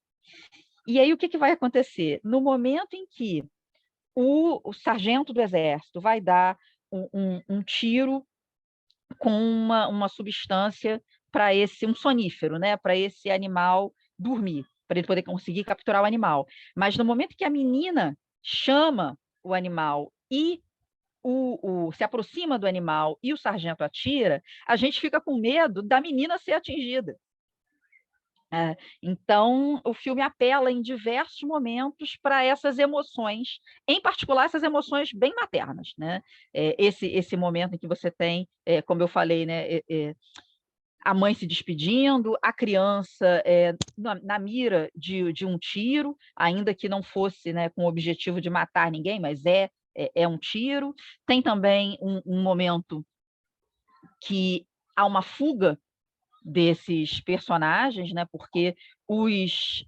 E aí o que vai acontecer? No momento em que o sargento do exército vai dar um tiro com uma substância para um sonífero, né, para esse animal dormir, para ele poder conseguir capturar o animal. Mas no momento que a menina chama o animal e se aproxima do animal e o sargento atira, a gente fica com medo da menina ser atingida. Então, o filme apela em diversos momentos para essas emoções, em particular essas emoções bem maternas, né? Esse momento em que você tem, como eu falei, né, a mãe se despedindo, a criança na mira de um tiro, ainda que não fosse, né, com o objetivo de matar ninguém, mas é um tiro. Tem também um momento que há uma fuga desses personagens, né? Porque os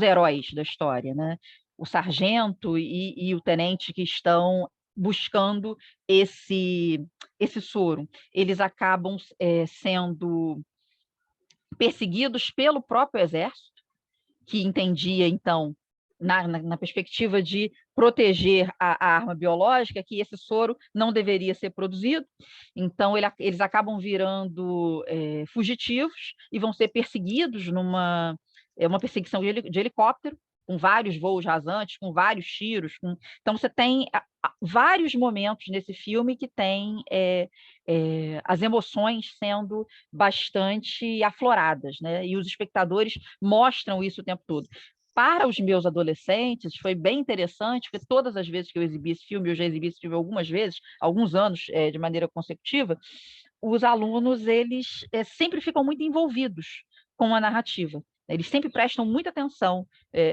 heróis da história, né? O sargento e o tenente que estão buscando esse soro, eles acabam sendo perseguidos pelo próprio exército, que entendia, então, na perspectiva de proteger a arma biológica, que esse soro não deveria ser produzido. Então, eles acabam virando fugitivos e vão ser perseguidos numa uma perseguição de helicóptero, com vários voos rasantes, com vários tiros. Então, você tem vários momentos nesse filme que tem as emoções sendo bastante afloradas, né? E os espectadores mostram isso o tempo todo. Para os meus adolescentes, foi bem interessante, porque todas as vezes que eu exibi esse filme, eu já exibi esse filme algumas vezes, alguns anos de maneira consecutiva, os alunos eles sempre ficam muito envolvidos com a narrativa. Eles sempre prestam muita atenção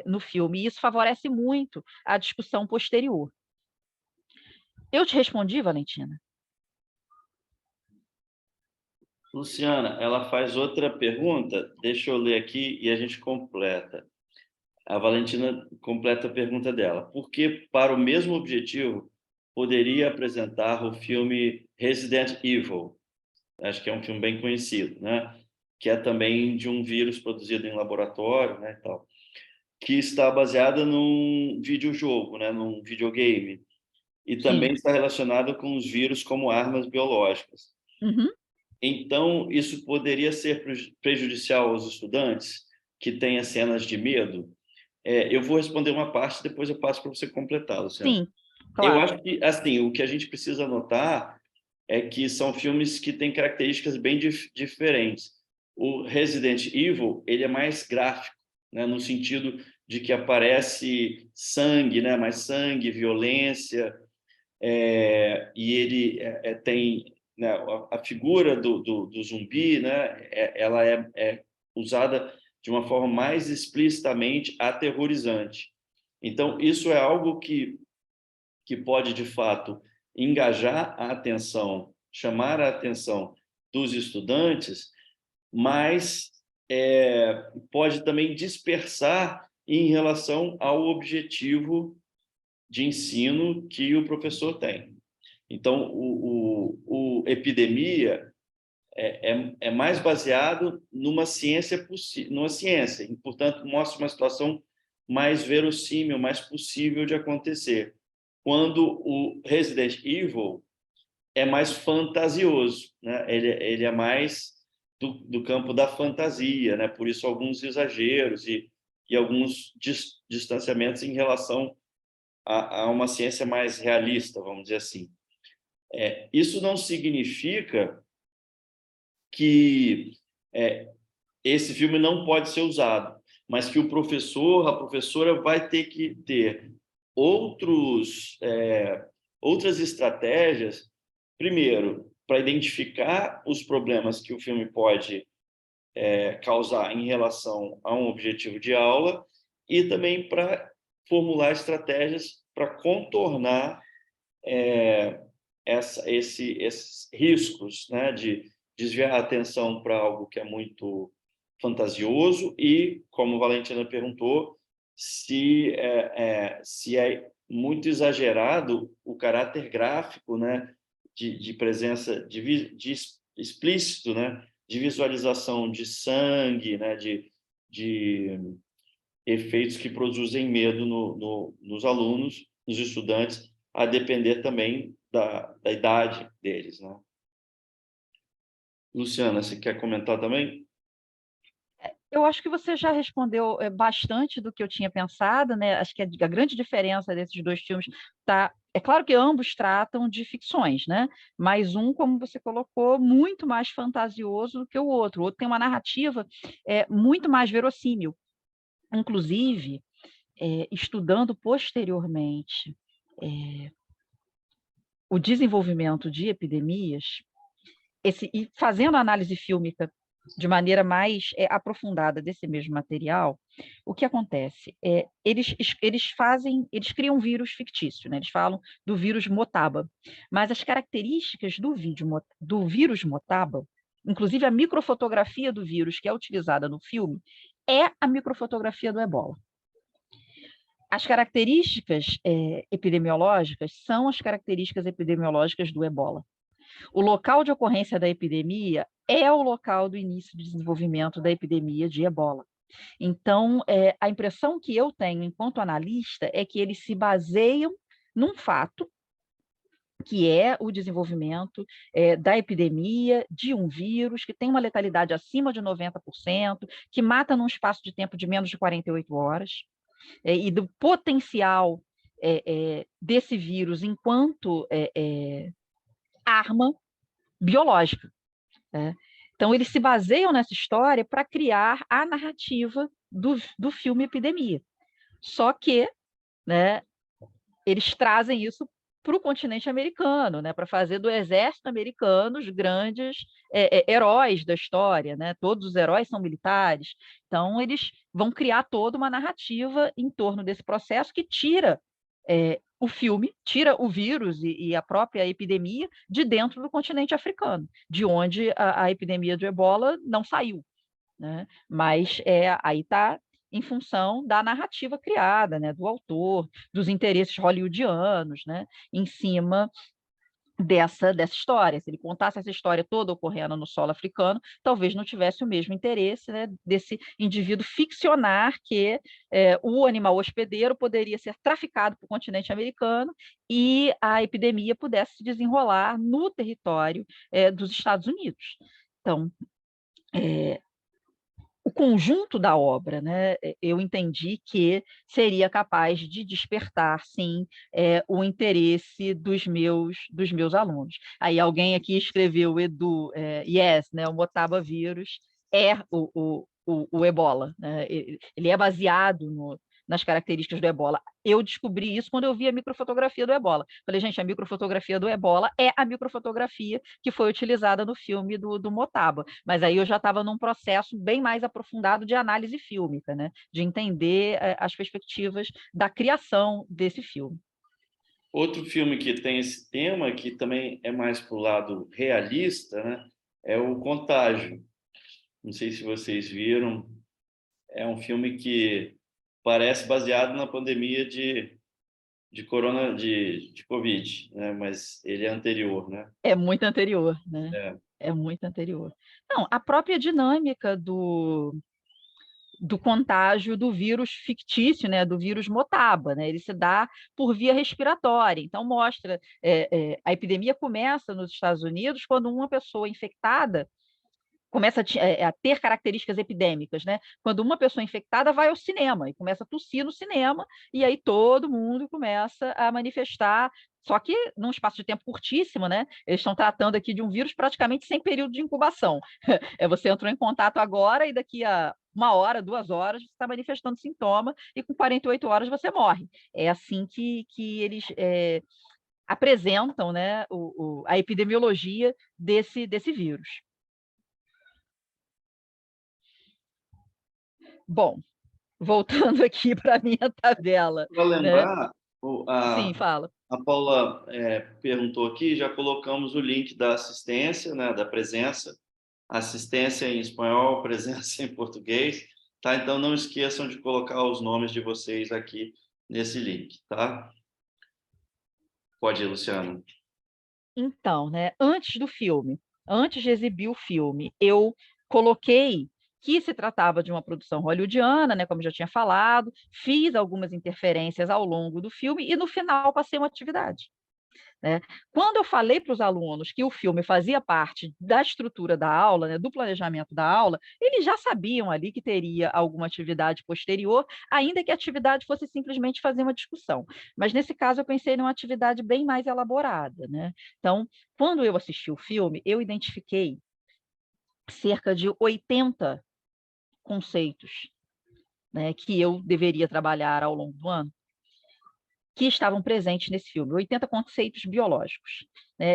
no filme, e isso favorece muito a discussão posterior. Eu te respondi, Valentina? Luciana, ela faz outra pergunta, deixa eu ler aqui e a gente completa. A Valentina completa a pergunta dela. Por que, para o mesmo objetivo, poderia apresentar o filme Resident Evil? Acho que é um filme bem conhecido, né? Que é também de um vírus produzido em laboratório, né, e tal, que está baseada num videojogo, né, num videogame, e também está relacionado com os vírus como armas biológicas. Uhum. Então, isso poderia ser prejudicial aos estudantes que têm as cenas de medo? Eu vou responder uma parte, depois eu passo para você completar, Luciana. Sim, claro. Eu acho que, assim, o que a gente precisa notar é que são filmes que têm características bem diferentes. O Resident Evil, ele é mais gráfico, né, no sentido de que aparece sangue, né, mais sangue, violência, e ele tem, né, a figura do zumbi, né, ela é usada de uma forma mais explicitamente aterrorizante. Então, isso é algo que pode, de fato, engajar a atenção, chamar a atenção dos estudantes, mas pode também dispersar em relação ao objetivo de ensino que o professor tem. Então, o Epidemia é mais baseado numa ciência, e, portanto, mostra uma situação mais verossímil, mais possível de acontecer. Quando o Resident Evil é mais fantasioso, né? Ele é mais do campo da fantasia, né? Por isso alguns exageros e alguns distanciamentos em relação a uma ciência mais realista, vamos dizer assim. Isso não significa que esse filme não pode ser usado, mas que o professor, a professora vai ter que ter outras estratégias, primeiro, para identificar os problemas que o filme pode causar em relação a um objetivo de aula e também para formular estratégias para contornar esses riscos, né, de desviar a atenção para algo que é muito fantasioso e, como Valentina perguntou, se é muito exagerado o caráter gráfico, né, de presença de explícito, né, de visualização de sangue, né, de efeitos que produzem medo nos alunos, nos estudantes, a depender também da idade deles, né? Luciana, você quer comentar também? Eu acho que você já respondeu bastante do que eu tinha pensado, né? Acho que a grande diferença desses dois filmes está. É claro que ambos tratam de ficções, né? Mas um, como você colocou, muito mais fantasioso do que o outro. O outro tem uma narrativa muito mais verossímil. Inclusive, estudando posteriormente o desenvolvimento de epidemias, e fazendo análise fílmica de maneira mais aprofundada desse mesmo material, o que acontece? Eles criam um vírus fictício, né? Eles falam do vírus Motaba, mas as características do vírus Motaba, inclusive a microfotografia do vírus que é utilizada no filme, é a microfotografia do Ebola. As características epidemiológicas são as características epidemiológicas do Ebola. O local de ocorrência da epidemia é o local do início de desenvolvimento da epidemia de Ebola. Então, a impressão que eu tenho enquanto analista é que eles se baseiam num fato, que é o desenvolvimento da epidemia de um vírus que tem uma letalidade acima de 90%, que mata num espaço de tempo de menos de 48 horas. e do potencial desse vírus enquanto arma biológica, né? Então, eles se baseiam nessa história para criar a narrativa do filme Epidemia. Só que, né, eles trazem isso para o continente americano, né, para fazer do exército americano os grandes heróis da história, né? Todos os heróis são militares. Então, eles vão criar toda uma narrativa em torno desse processo que tira o filme, tira o vírus e a própria epidemia de dentro do continente africano, de onde a epidemia do Ebola não saiu, né? Mas aí está em função da narrativa criada, né, do autor, dos interesses hollywoodianos, né, em cima dessa história. Se ele contasse essa história toda ocorrendo no solo africano, talvez não tivesse o mesmo interesse, né, desse indivíduo ficcionar que o animal hospedeiro poderia ser traficado para o continente americano e a epidemia pudesse se desenrolar no território dos Estados Unidos. Então, o conjunto da obra, né, eu entendi que seria capaz de despertar, sim, o interesse dos meus alunos. Aí alguém aqui escreveu, Edu, yes, né, o Motaba vírus é o ebola, né? Ele é baseado nas características do ebola. Eu descobri isso quando eu vi a microfotografia do ebola. Falei, gente, a microfotografia do ebola é a microfotografia que foi utilizada no filme do Motaba. Mas aí eu já estava num processo bem mais aprofundado de análise fílmica, né? De entender as perspectivas da criação desse filme. Outro filme que tem esse tema, que também é mais para o lado realista, né, é o Contágio. Não sei se vocês viram. É um filme que parece baseado na pandemia de Covid, né? Mas ele é anterior, né? É muito anterior, né? É muito anterior. Não, a própria dinâmica do contágio do vírus fictício, né, do vírus Motaba, né? Ele se dá por via respiratória. Então, mostra, a epidemia começa nos Estados Unidos quando uma pessoa infectada começa a ter características epidêmicas, né? Quando uma pessoa infectada vai ao cinema e começa a tossir no cinema, e aí todo mundo começa a manifestar, só que num espaço de tempo curtíssimo, né? Eles estão tratando aqui de um vírus praticamente sem período de incubação. Você entrou em contato agora e daqui a 1 hora, 2 horas, você está manifestando sintoma e com 48 horas você morre. É assim que eles apresentam, né, a epidemiologia desse vírus. Bom, voltando aqui para a minha tabela. Para lembrar, né? Sim, fala. A Paula perguntou aqui, já colocamos o link da assistência, né, da presença, assistência em espanhol, presença em português, tá? Então não esqueçam de colocar os nomes de vocês aqui nesse link, tá? Pode ir, Luciana. Então, né, antes do filme, antes de exibir o filme, eu coloquei que se tratava de uma produção hollywoodiana, né, como eu já tinha falado, fiz algumas interferências ao longo do filme e no final passei uma atividade. Né? Quando eu falei para os alunos que o filme fazia parte da estrutura da aula, né, do planejamento da aula, eles já sabiam ali que teria alguma atividade posterior, ainda que a atividade fosse simplesmente fazer uma discussão. Mas nesse caso eu pensei numa atividade bem mais elaborada. Né? Então, quando eu assisti o filme, eu identifiquei cerca de 80 conceitos, né, que eu deveria trabalhar ao longo do ano, que estavam presentes nesse filme, 80 conceitos biológicos.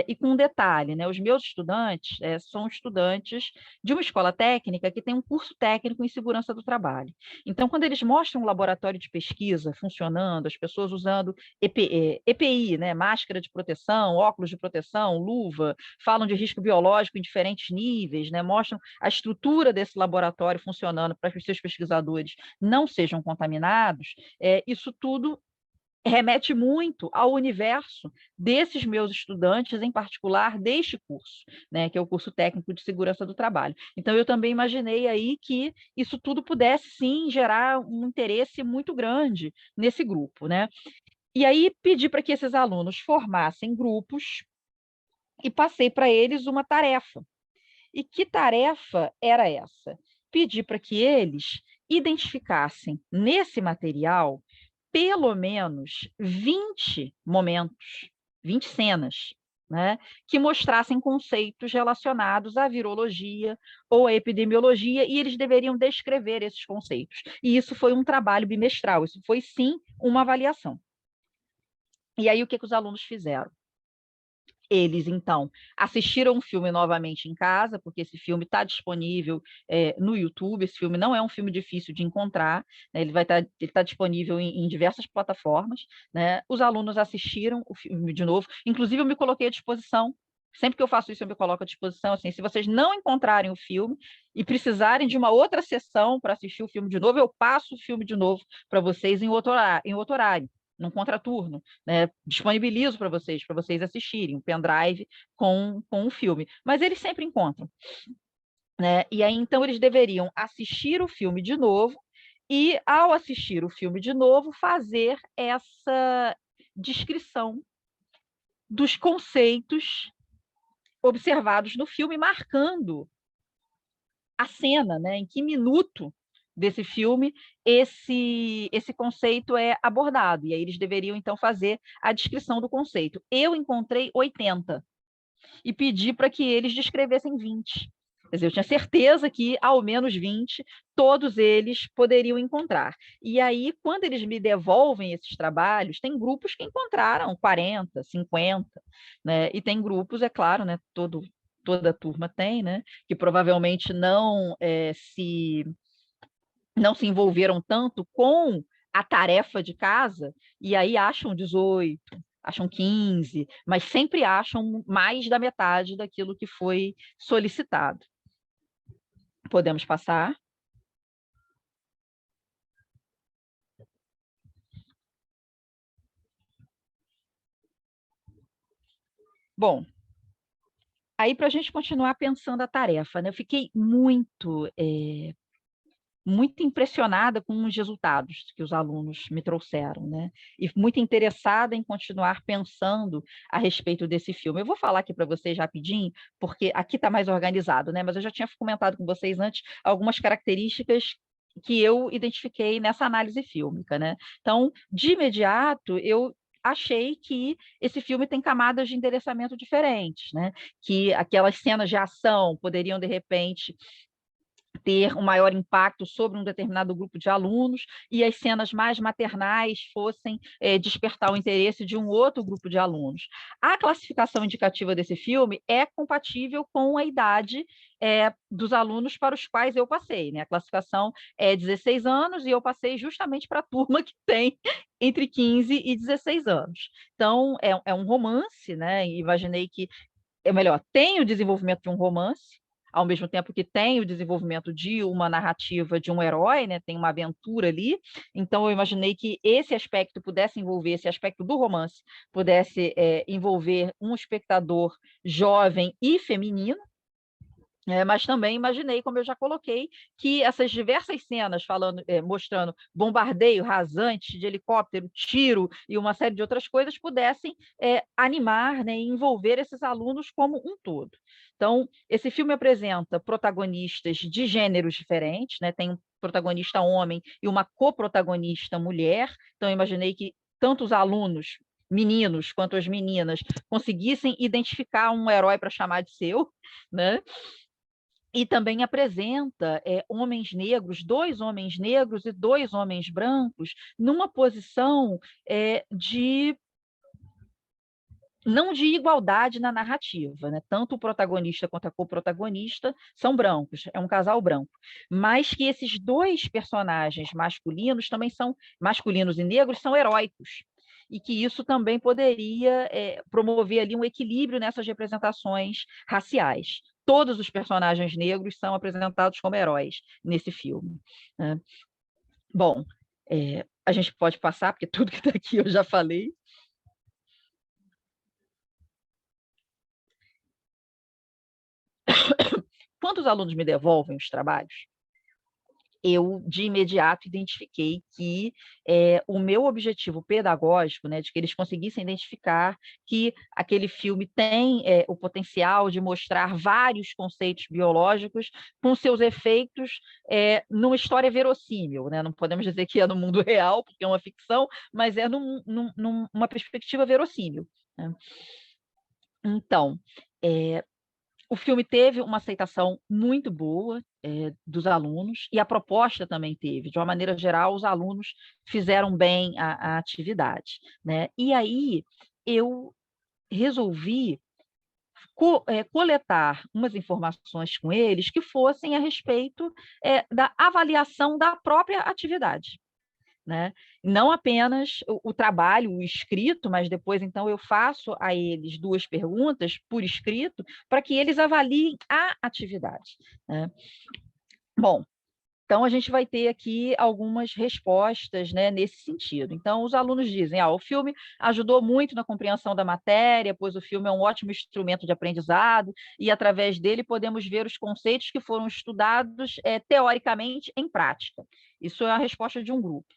E com um detalhe, né, os meus estudantes são estudantes de uma escola técnica que tem um curso técnico em segurança do trabalho. Então, quando eles mostram um laboratório de pesquisa funcionando, as pessoas usando EPI, né, máscara de proteção, óculos de proteção, luva, falam de risco biológico em diferentes níveis, né, mostram a estrutura desse laboratório funcionando para que os seus pesquisadores não sejam contaminados, isso tudo remete muito ao universo desses meus estudantes, em particular deste curso, né, que é o curso técnico de segurança do trabalho. Então, eu também imaginei aí que isso tudo pudesse, sim, gerar um interesse muito grande nesse grupo, né? E aí pedi para que esses alunos formassem grupos e passei para eles uma tarefa. E que tarefa era essa? Pedi para que eles identificassem nesse material pelo menos 20 momentos, 20 cenas, né, que mostrassem conceitos relacionados à virologia ou à epidemiologia, e eles deveriam descrever esses conceitos. E isso foi um trabalho bimestral, isso foi, sim, uma avaliação. E aí, o que os alunos fizeram? Eles, então, assistiram o filme novamente em casa, porque esse filme está disponível no YouTube. Esse filme não é um filme difícil de encontrar, né? Ele tá disponível em diversas plataformas, né? Os alunos assistiram o filme de novo, inclusive eu me coloquei à disposição. Sempre que eu faço isso, eu me coloco à disposição. Assim, se vocês não encontrarem o filme e precisarem de uma outra sessão para assistir o filme de novo, eu passo o filme de novo para vocês em outro horário, num contraturno, né? Disponibilizo para vocês assistirem um pendrive com o filme, mas eles sempre encontram, né? E aí, então, eles deveriam assistir o filme de novo e, ao assistir o filme de novo, fazer essa descrição dos conceitos observados no filme, marcando a cena, né? Em que minuto desse filme esse conceito é abordado. E aí eles deveriam, então, fazer a descrição do conceito. Eu encontrei 80 e pedi para que eles descrevessem 20. Quer dizer, eu tinha certeza que, ao menos 20, todos eles poderiam encontrar. E aí, quando eles me devolvem esses trabalhos, tem grupos que encontraram 40, 50, né? E tem grupos, é claro, né? Toda a turma tem, né? Que provavelmente não se envolveram tanto com a tarefa de casa, e aí acham 18, acham 15, mas sempre acham mais da metade daquilo que foi solicitado. Podemos passar? Bom, aí para a gente continuar pensando a tarefa, né? Eu fiquei muito impressionada com os resultados que os alunos me trouxeram, né? E muito interessada em continuar pensando a respeito desse filme. Eu vou falar aqui para vocês rapidinho, porque aqui está mais organizado, né? Mas eu já tinha comentado com vocês antes algumas características que eu identifiquei nessa análise fílmica, né? Então, de imediato, eu achei que esse filme tem camadas de endereçamento diferentes, né? Que aquelas cenas de ação poderiam, de repente, ter um maior impacto sobre um determinado grupo de alunos, e as cenas mais maternais fossem despertar o interesse de um outro grupo de alunos. A classificação indicativa desse filme é compatível com a idade dos alunos para os quais eu passei, né? A classificação é 16 anos, e eu passei justamente para a turma que tem entre 15 e 16 anos. Então, é um romance, né? Imaginei que, melhor, tem o desenvolvimento de um romance, ao mesmo tempo que tem o desenvolvimento de uma narrativa de um herói, né? Tem uma aventura ali. Então, eu imaginei que esse aspecto pudesse envolver, esse aspecto do romance, pudesse envolver um espectador jovem e feminino. Mas também imaginei, como eu já coloquei, que essas diversas cenas mostrando bombardeio rasante de helicóptero, tiro e uma série de outras coisas pudessem animar, né, e envolver esses alunos como um todo. Então, esse filme apresenta protagonistas de gêneros diferentes, né? Tem um protagonista homem e uma coprotagonista mulher. Então, eu imaginei que tanto os alunos meninos quanto as meninas conseguissem identificar um herói para chamar de seu, né? E também apresenta homens negros, 2 homens negros e 2 homens brancos, numa posição não de igualdade na narrativa, né? Tanto o protagonista quanto a coprotagonista são brancos, é um casal branco, mas que esses 2 personagens masculinos também são masculinos e negros, são heróicos, e que isso também poderia promover ali um equilíbrio nessas representações raciais. Todos os personagens negros são apresentados como heróis nesse filme, né? Bom, a gente pode passar, porque tudo que está aqui eu já falei. Quando os alunos me devolvem os trabalhos, eu de imediato identifiquei que o meu objetivo pedagógico, né, de que eles conseguissem identificar que aquele filme tem o potencial de mostrar vários conceitos biológicos com seus efeitos numa história verossímil, né? Não podemos dizer que é no mundo real, porque é uma ficção, mas é numa perspectiva verossímil, né? Então, o filme teve uma aceitação muito boa dos alunos, e a proposta também teve. De uma maneira geral, os alunos fizeram bem a atividade, né? E aí eu resolvi coletar umas informações com eles que fossem a respeito da avaliação da própria atividade, né? Não apenas o trabalho, o escrito, mas depois, então, eu faço a eles 2 perguntas por escrito para que eles avaliem a atividade, né? Bom, então, a gente vai ter aqui algumas respostas, né, nesse sentido. Então, os alunos dizem, o filme ajudou muito na compreensão da matéria, pois o filme é um ótimo instrumento de aprendizado, e através dele podemos ver os conceitos que foram estudados teoricamente em prática. Isso é a resposta de um grupo.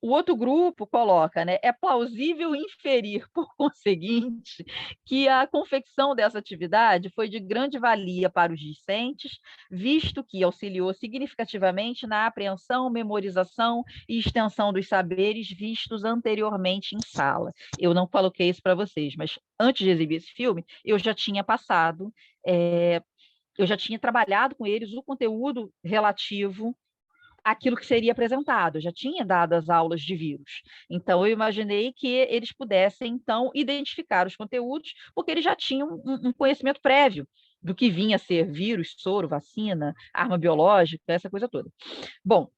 O outro grupo coloca, né, é plausível inferir, por conseguinte, que a confecção dessa atividade foi de grande valia para os discentes, visto que auxiliou significativamente na apreensão, memorização e extensão dos saberes vistos anteriormente em sala. Eu não coloquei isso para vocês, mas antes de exibir esse filme, eu já tinha passado, eu já tinha trabalhado com eles o conteúdo relativo àquilo que seria apresentado. Eu já tinha dado as aulas de vírus. Então, eu imaginei que eles pudessem, então, identificar os conteúdos, porque eles já tinham um conhecimento prévio do que vinha a ser vírus, soro, vacina, arma biológica, essa coisa toda. Bom,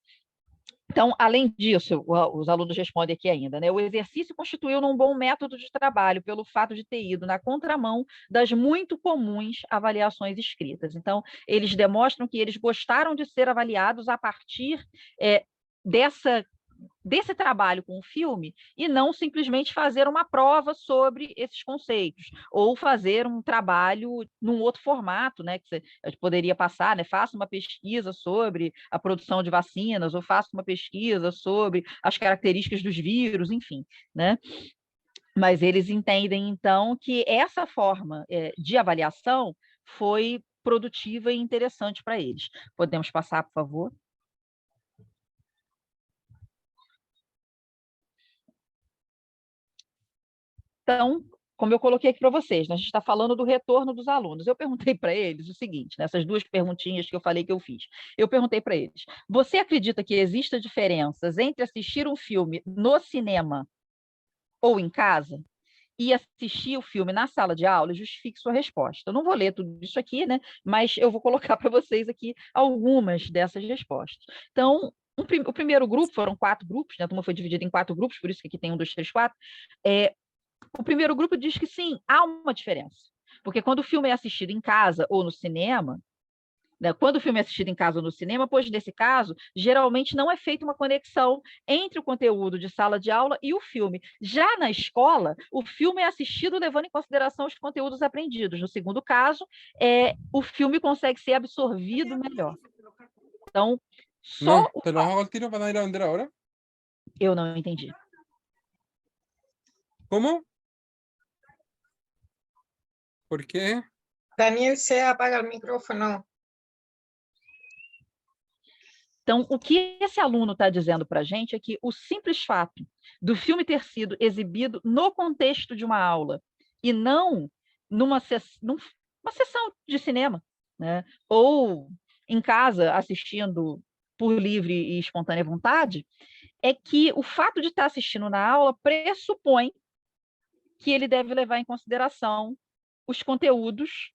então, além disso, os alunos respondem aqui ainda, né? O exercício constituiu um bom método de trabalho pelo fato de ter ido na contramão das muito comuns avaliações escritas. Então, eles demonstram que eles gostaram de ser avaliados a partir desse trabalho com o filme, e não simplesmente fazer uma prova sobre esses conceitos, ou fazer um trabalho num outro formato, né, que você poderia passar, né, faça uma pesquisa sobre a produção de vacinas, ou faça uma pesquisa sobre as características dos vírus, enfim, né? Mas eles entendem, então, que essa forma de avaliação foi produtiva e interessante para eles. Podemos passar, por favor? Então, como eu coloquei aqui para vocês, né, a gente está falando do retorno dos alunos. Eu perguntei para eles o seguinte, nessas 2 perguntinhas que eu falei que eu fiz. Eu perguntei para eles, você acredita que exista diferenças entre assistir um filme no cinema ou em casa e assistir o filme na sala de aula? Justifique sua resposta. Eu não vou ler tudo isso aqui, né, mas eu vou colocar para vocês aqui algumas dessas respostas. Então, o primeiro grupo, foram 4 grupos, né, a turma foi dividida em 4 grupos, por isso que aqui tem 1, 2, 3, 4, o primeiro grupo diz que sim, há uma diferença. Porque quando o filme é assistido em casa ou no cinema, né, quando o filme é assistido em casa ou no cinema, pois nesse caso, geralmente não é feita uma conexão entre o conteúdo de sala de aula e o filme. Já na escola, o filme é assistido levando em consideração os conteúdos aprendidos. No segundo caso, o filme consegue ser absorvido melhor. Então, No, só ¿te los hago al tiro para ir a vender ahora? eu não entendi. ¿Cómo? ¿Por qué? Daniel, se apaga el micrófono. Então, o que esse aluno está dizendo para a gente é que o simples fato do filme ter sido exibido no contexto de uma aula e não numa sessão de cinema, né, ou em casa assistindo por livre e espontânea vontade, é que o fato de estar assistindo na aula pressupõe que ele deve levar em consideração os conteúdos,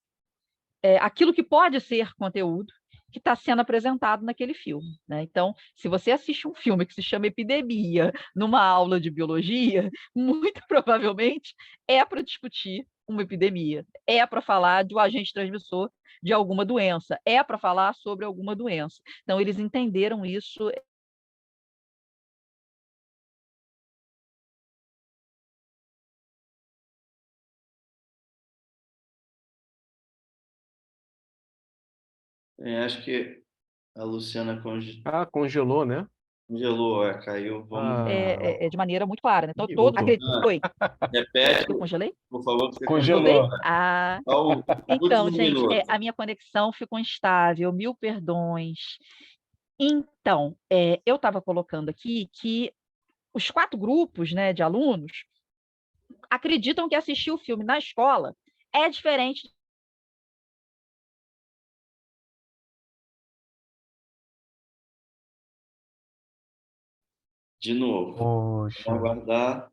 aquilo que pode ser conteúdo que está sendo apresentado naquele filme, né? Então, se você assiste um filme que se chama Epidemia numa aula de biologia, muito provavelmente é para discutir uma epidemia, é para falar de um agente transmissor de alguma doença, é para falar sobre alguma doença. Então, eles entenderam isso. Acho que A Luciana Ah, congelou, né? congelou, caiu. Vamos. De maneira muito clara, né? Então, Ih, todo... voltou. Oi, Repete, eu congelei? por favor, que você Voltei? Congelou. Ah, Só o então, último gente, minuto. a minha conexão ficou instável, mil perdões. Então, eu estava colocando aqui que os 4 grupos, né, de alunos acreditam que assistir o filme na escola é diferente. De novo. Vamos Poxa. aguardar.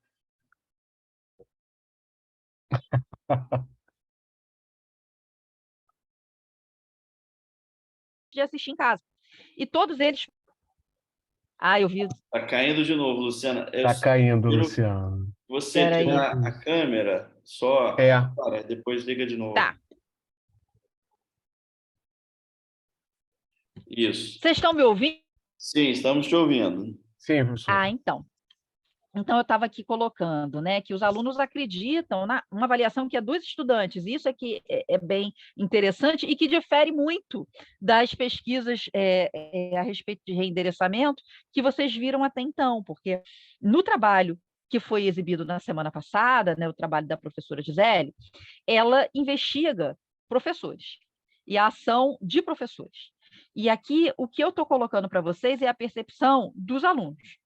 De assistir em casa. E todos eles... Ah, eu vi... Tá caindo de novo, Luciana. Eu Tá caindo, sugiro Luciano. que você Espera aí. tirar a câmera só. É. Para, depois liga de novo. Tá. Isso. Vocês estão me ouvindo? Sim, estamos te ouvindo. Sim, professor. Ah, então. Então, eu estava aqui colocando, né, que os alunos acreditam numa avaliação que é dos estudantes. Isso é que é bem interessante e que difere muito das pesquisas a respeito de reendereçamento que vocês viram até então, porque no trabalho que foi exibido na semana passada, né, o trabalho da professora Gisele, ela investiga professores e a ação de professores. E aqui, o que eu estou colocando para vocês é a percepção dos alunos.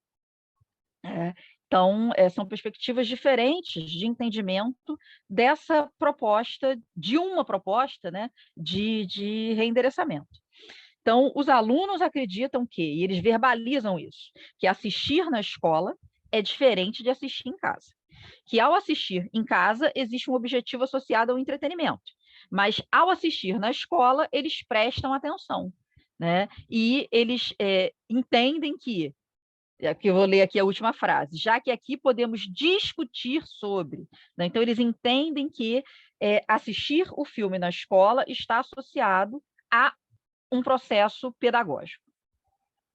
Então, são perspectivas diferentes de entendimento dessa proposta, de uma proposta, né, de reendereçamento. Então, os alunos acreditam que, e eles verbalizam isso, que assistir na escola é diferente de assistir em casa. Que ao assistir em casa, existe um objetivo associado ao entretenimento. Mas ao assistir na escola, eles prestam atenção, né? E eles entendem que... Aqui eu vou ler aqui a última frase, já que aqui podemos discutir sobre, né? Então, eles entendem que assistir o filme na escola está associado a um processo pedagógico,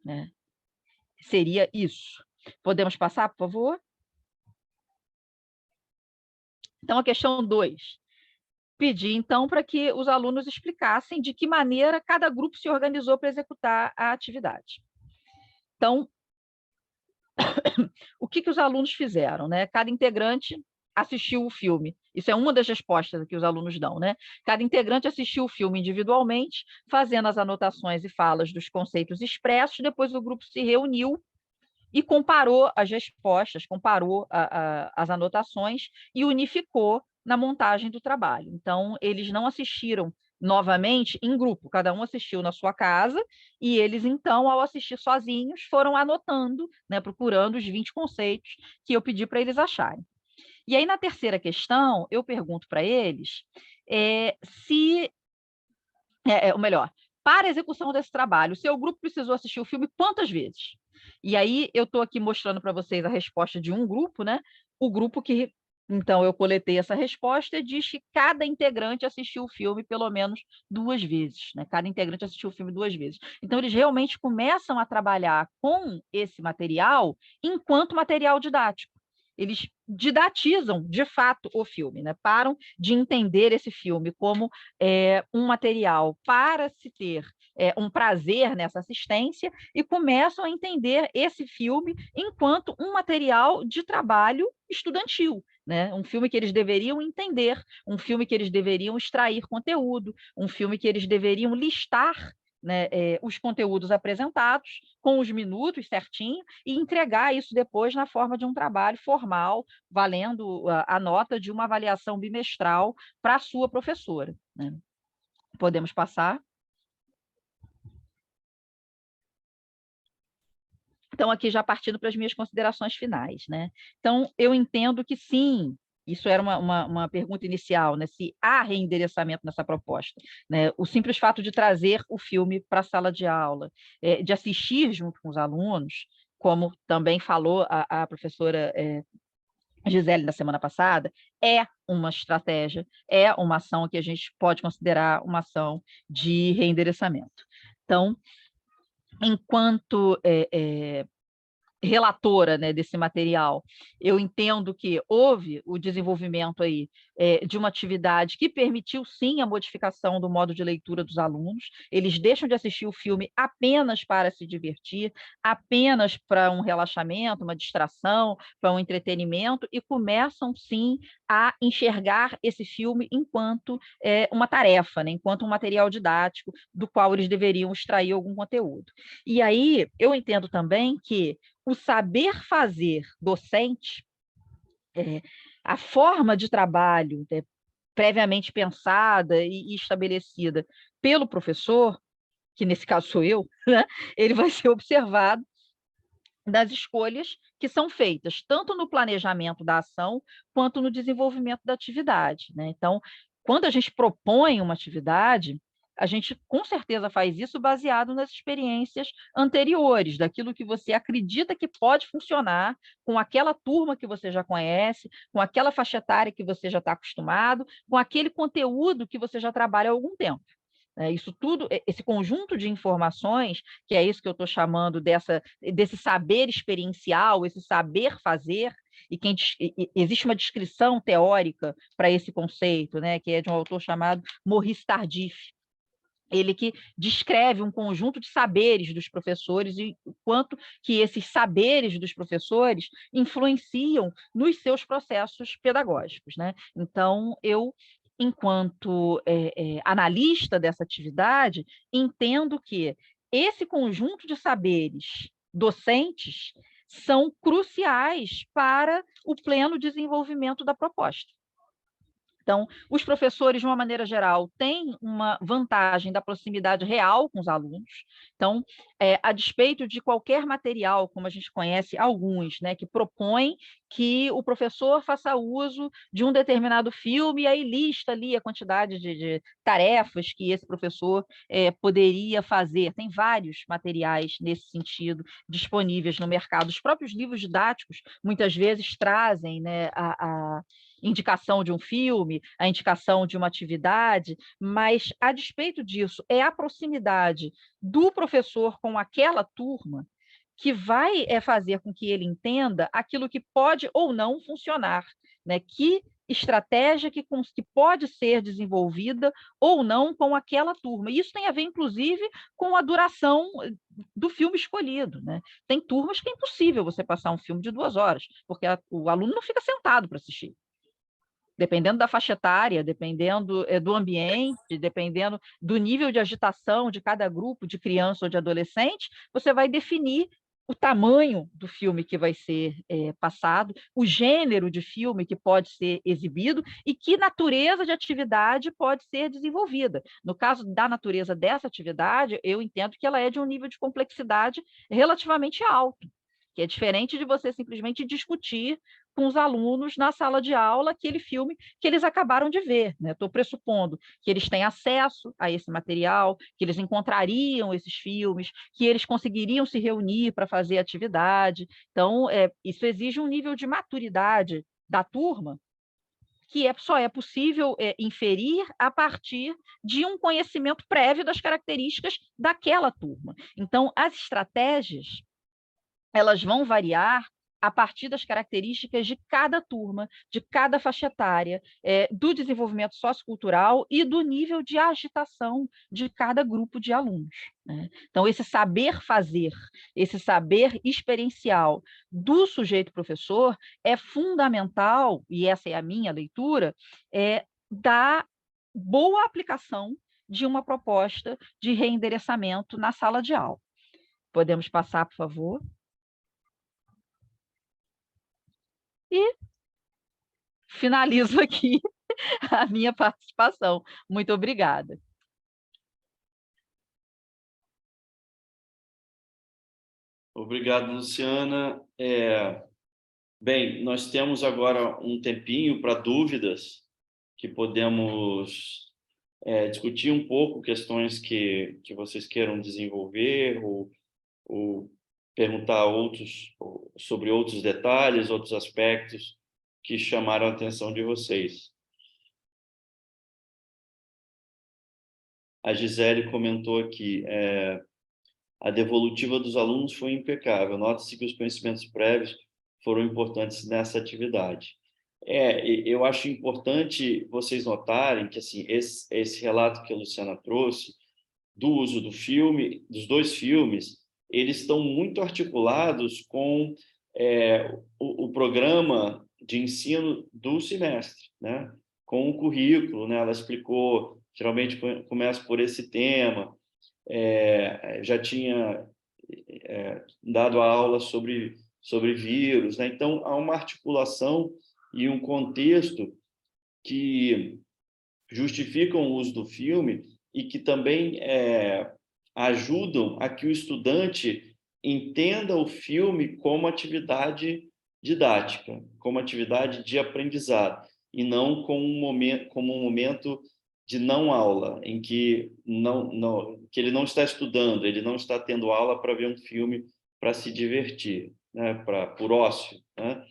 né? Seria isso. Podemos passar, por favor? Então, a questão 2. Pedir, então, para que os alunos explicassem de que maneira cada grupo se organizou para executar a atividade. Então, o que os alunos fizeram, né? Cada integrante assistiu o filme. Isso é uma das respostas que os alunos dão, né? Cada integrante assistiu o filme individualmente, fazendo as anotações e falas dos conceitos expressos, depois o grupo se reuniu e comparou as respostas, comparou as anotações e unificou na montagem do trabalho. Então, eles não assistiram novamente em grupo, cada um assistiu na sua casa, e eles, então, ao assistir sozinhos, foram anotando, né, procurando os 20 conceitos que eu pedi para eles acharem. E aí, na terceira questão, eu pergunto para eles ou melhor, para a execução desse trabalho, o seu grupo precisou assistir o filme quantas vezes? E aí, eu estou aqui mostrando para vocês a resposta de um grupo, né? O grupo que... Então, eu coletei essa resposta e diz que cada integrante assistiu o filme pelo menos 2 vezes, né? Cada integrante assistiu o filme 2 vezes. Então, eles realmente começam a trabalhar com esse material enquanto material didático. Eles didatizam, de fato, o filme, né? Param de entender esse filme como um material para se ter um prazer nessa assistência e começam a entender esse filme enquanto um material de trabalho estudantil, né? Um filme que eles deveriam entender, um filme que eles deveriam extrair conteúdo, um filme que eles deveriam listar, né, os conteúdos apresentados com os minutos certinho e entregar isso depois na forma de um trabalho formal, valendo a nota de uma avaliação bimestral para a sua professora, né? Podemos passar? Então, aqui já partindo para as minhas considerações finais, né? Então, eu entendo que sim, isso era uma pergunta inicial, né? Se há reendereçamento nessa proposta, né? O simples fato de trazer o filme para a sala de aula, de assistir junto com os alunos, como também falou a professora Gisele na semana passada, é uma estratégia, é uma ação que a gente pode considerar uma ação de reendereçamento. Então, enquanto relatora, né, desse material, eu entendo que houve o desenvolvimento aí de uma atividade que permitiu, sim, a modificação do modo de leitura dos alunos. Eles deixam de assistir o filme apenas para se divertir, apenas para um relaxamento, uma distração, para um entretenimento, e começam, sim, a enxergar esse filme enquanto uma tarefa, né, enquanto um material didático do qual eles deveriam extrair algum conteúdo. E aí eu entendo também que o saber fazer docente, a forma de trabalho previamente pensada e estabelecida pelo professor, que nesse caso sou eu, né, ele vai ser observado das escolhas que são feitas, tanto no planejamento da ação, quanto no desenvolvimento da atividade, né? Então, quando a gente propõe uma atividade, a gente com certeza faz isso baseado nas experiências anteriores, daquilo que você acredita que pode funcionar com aquela turma que você já conhece, com aquela faixa etária que você já está acostumado, com aquele conteúdo que você já trabalha há algum tempo. Isso tudo, esse conjunto de informações, que é isso que eu estou chamando desse saber experiencial, esse saber fazer, existe uma descrição teórica para esse conceito, né, que é de um autor chamado Maurice Tardif. Ele que descreve um conjunto de saberes dos professores e o quanto que esses saberes dos professores influenciam nos seus processos pedagógicos, né? Então, eu, enquanto analista dessa atividade, entendo que esse conjunto de saberes docentes são cruciais para o pleno desenvolvimento da proposta. Então, os professores, de uma maneira geral, têm uma vantagem da proximidade real com os alunos. Então, a despeito de qualquer material, como a gente conhece alguns, né, que propõem que o professor faça uso de um determinado filme e aí lista ali a quantidade de tarefas que esse professor poderia fazer. Tem vários materiais nesse sentido disponíveis no mercado. Os próprios livros didáticos, muitas vezes, trazem, né, a indicação de um filme, a indicação de uma atividade, mas, a despeito disso, é a proximidade do professor com aquela turma que vai fazer com que ele entenda aquilo que pode ou não funcionar, né? Que estratégia que pode ser desenvolvida ou não com aquela turma. Isso tem a ver, inclusive, com a duração do filme escolhido, né? Tem turmas que é impossível você passar um filme de 2 horas, porque o aluno não fica sentado para assistir. Dependendo da faixa etária, dependendo do ambiente, dependendo do nível de agitação de cada grupo de criança ou de adolescente, você vai definir o tamanho do filme que vai ser passado, o gênero de filme que pode ser exibido e que natureza de atividade pode ser desenvolvida. No caso da natureza dessa atividade, eu entendo que ela é de um nível de complexidade relativamente alto, que é diferente de você simplesmente discutir com os alunos na sala de aula aquele filme que eles acabaram de ver, né? Estou pressupondo que eles têm acesso a esse material, que eles encontrariam esses filmes, que eles conseguiriam se reunir para fazer atividade. Então, isso exige um nível de maturidade da turma que só é possível inferir a partir de um conhecimento prévio das características daquela turma. Então, as estratégias elas vão variar a partir das características de cada turma, de cada faixa etária, do desenvolvimento sociocultural e do nível de agitação de cada grupo de alunos, né? Então, esse saber fazer, esse saber experiencial do sujeito professor é fundamental, e essa é a minha leitura, da boa aplicação de uma proposta de reendereçamento na sala de aula. Podemos passar, por favor? E finalizo aqui a minha participação. Muito obrigada. Obrigado, Luciana. Bem, nós temos agora um tempinho para dúvidas, que podemos discutir um pouco questões que vocês queiram desenvolver ou perguntar sobre outros detalhes, outros aspectos que chamaram a atenção de vocês. A Gisele comentou aqui, A devolutiva dos alunos foi impecável. Nota-se que os conhecimentos prévios foram importantes nessa atividade. Eu acho importante vocês notarem que assim, esse relato que a Luciana trouxe do uso do filme, dos dois filmes, eles estão muito articulados com o programa de ensino do semestre, né? Com o currículo, né? Ela explicou, geralmente começa por esse tema, já tinha dado a aula sobre vírus, né? Então, há uma articulação e um contexto que justificam o uso do filme e que também ajudam a que o estudante entenda o filme como atividade didática, como atividade de aprendizado, e não como um momento de não aula, em que que ele não está estudando, ele não está tendo aula para ver um filme para se divertir, né? Por ócio, né?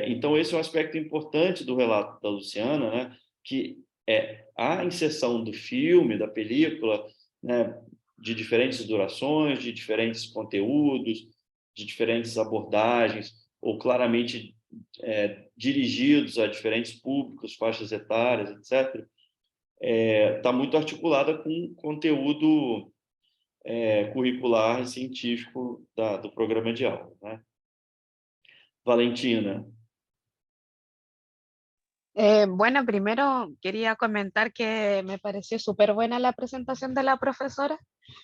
Então, esse é um aspecto importante do relato da Luciana, né? Que a inserção do filme, da película, né? De diferentes durações, de diferentes conteúdos, de diferentes abordagens, ou claramente dirigidos a diferentes públicos, faixas etárias, etc., está muito articulada com conteúdo curricular e científico do programa de aula, né? Valentina. Bueno, primero quería comentar que me pareció súper buena la presentación de la profesora.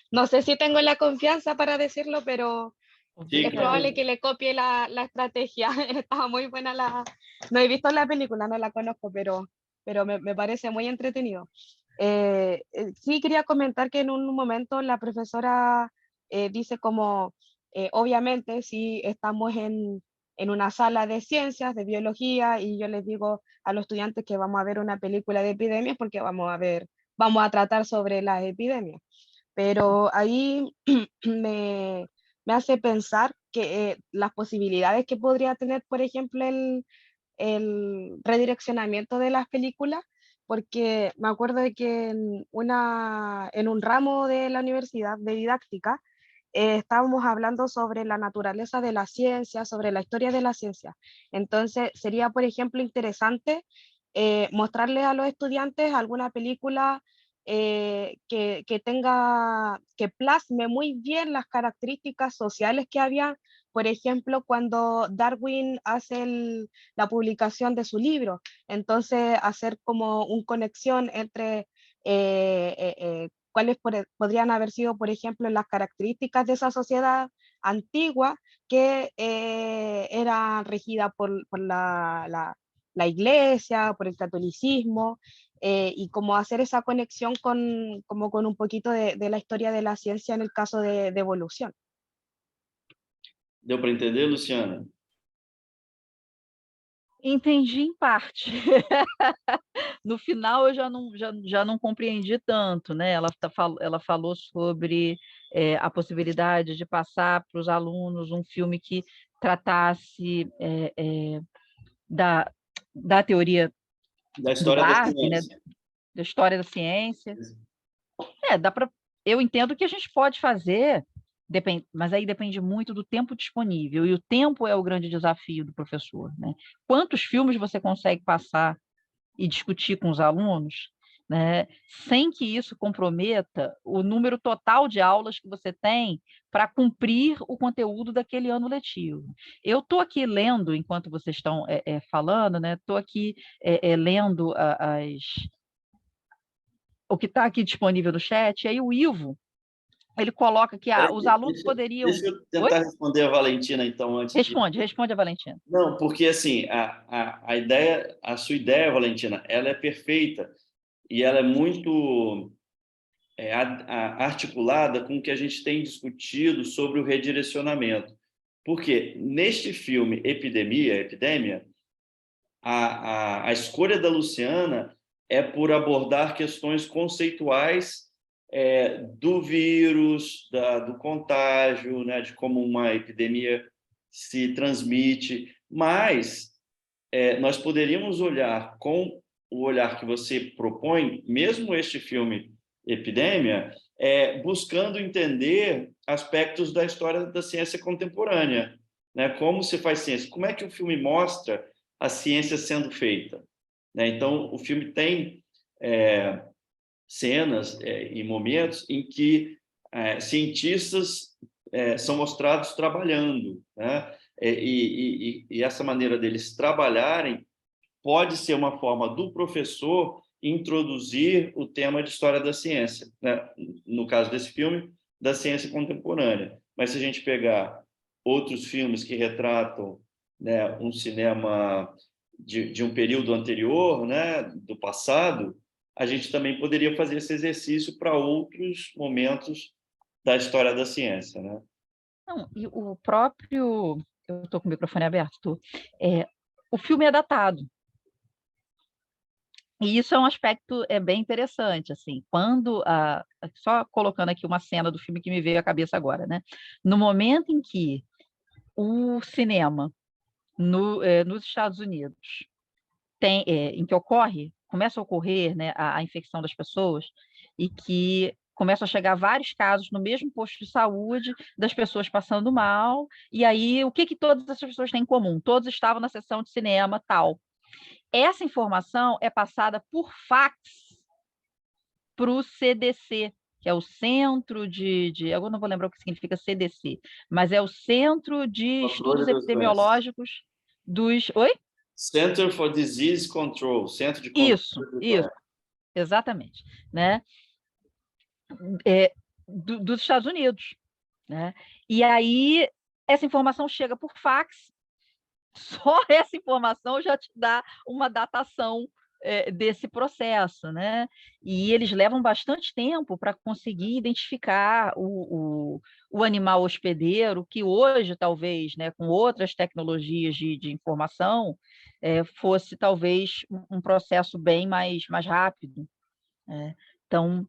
No sé si tengo la confianza para decirlo, pero Sí, es claro. probable que le copie la estrategia. Estaba muy buena No he visto la película, no la conozco, pero me parece muy entretenido. Sí quería comentar que en un momento la profesora dice como, obviamente, si estamos en una sala de ciencias, de biología, y yo les digo a los estudiantes que vamos a ver una película de epidemias porque vamos a tratar sobre las epidemias. Pero ahí me hace pensar que las posibilidades que podría tener, por ejemplo, el redireccionamiento de las películas, porque me acuerdo de que en un ramo de la universidad de didáctica estábamos hablando sobre la naturaleza de la ciencia, sobre la historia de la ciencia. Entonces, sería, por ejemplo, interesante mostrarles a los estudiantes alguna película que plasme muy bien las características sociales que había, por ejemplo, cuando Darwin hace la publicación de su libro. Entonces, hacer como una conexión entre cuáles podrían haber sido, por ejemplo, las características de esa sociedad antigua que era regida por la iglesia, por el catolicismo, y cómo hacer esa conexión como con un poquito de la historia de la ciencia en el caso de evolución. Deu para entender, Luciana? Entendi em parte. No final eu já não compreendi tanto, né? Ela falou sobre a possibilidade de passar para os alunos um filme que tratasse da teoria Da do história da Darwin, né? ciência. Da história da ciência. Eu entendo que a gente pode fazer, mas aí depende muito do tempo disponível, e o tempo é o grande desafio do professor, né? Quantos filmes você consegue passar e discutir com os alunos, né, sem que isso comprometa o número total de aulas que você tem para cumprir o conteúdo daquele ano letivo. Eu estou aqui lendo, enquanto vocês estão falando, né, estou aqui lendo o que está aqui disponível no chat, e aí o Ivo, ele coloca que os alunos poderiam... Deixa eu tentar responder a Valentina, então, antes Responde a Valentina. Não, porque, assim, a sua ideia, Valentina, ela é perfeita e ela é muito articulada com o que a gente tem discutido sobre o redirecionamento. Porque neste filme Epidemia, a escolha da Luciana é por abordar questões conceituais do vírus, do contágio, né, de como uma epidemia se transmite, mas nós poderíamos olhar com o olhar que você propõe, mesmo este filme Epidemia, buscando entender aspectos da história da ciência contemporânea, né? Como se faz ciência, como é que o filme mostra a ciência sendo feita, né? Então, o filme tem cenas e momentos em que cientistas são mostrados trabalhando, né? E essa maneira deles trabalharem pode ser uma forma do professor introduzir o tema de história da ciência, né? No caso desse filme, da ciência contemporânea. Mas se a gente pegar outros filmes que retratam, né, um cinema de um período anterior, né, do passado, a gente também poderia fazer esse exercício para outros momentos da história da ciência, né? Não, e o próprio... Eu estou com o microfone aberto. O filme é datado. E isso é um aspecto bem interessante, assim, só colocando aqui uma cena do filme que me veio à cabeça agora, né? No momento em que o cinema nos Estados Unidos em que começa a ocorrer, né, a infecção das pessoas, e que começam a chegar vários casos no mesmo posto de saúde, das pessoas passando mal, e aí o que todas essas pessoas têm em comum? Todos estavam na sessão de cinema, tal. Essa informação é passada por fax para o CDC, que é o Centro eu não vou lembrar o que significa CDC, mas é o Centro de Estudos Epidemiológicos dos... Oi? Center for Disease Control, Centro de Controle. Isso, exatamente, né? Dos Estados Unidos, né? E aí essa informação chega por fax. Só essa informação já te dá uma datação desse processo, né? E eles levam bastante tempo para conseguir identificar o animal hospedeiro, que hoje, talvez, né, com outras tecnologias de informação, fosse talvez um processo bem mais rápido, né? Então,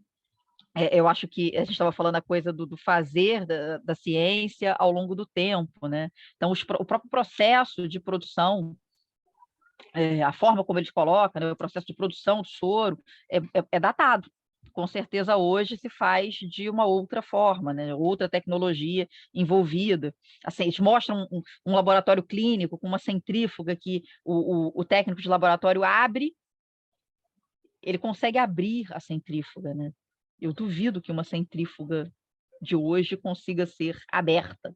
eu acho que a gente estava falando a coisa do fazer da ciência ao longo do tempo, né? Então, o próprio processo de produção, a forma como eles colocam, né, o processo de produção do soro, é datado. Com certeza, hoje se faz de uma outra forma, né? Outra tecnologia envolvida. Assim, eles mostram um laboratório clínico com uma centrífuga que o técnico de laboratório abre, ele consegue abrir a centrífuga, né? Eu duvido que uma centrífuga de hoje consiga ser aberta.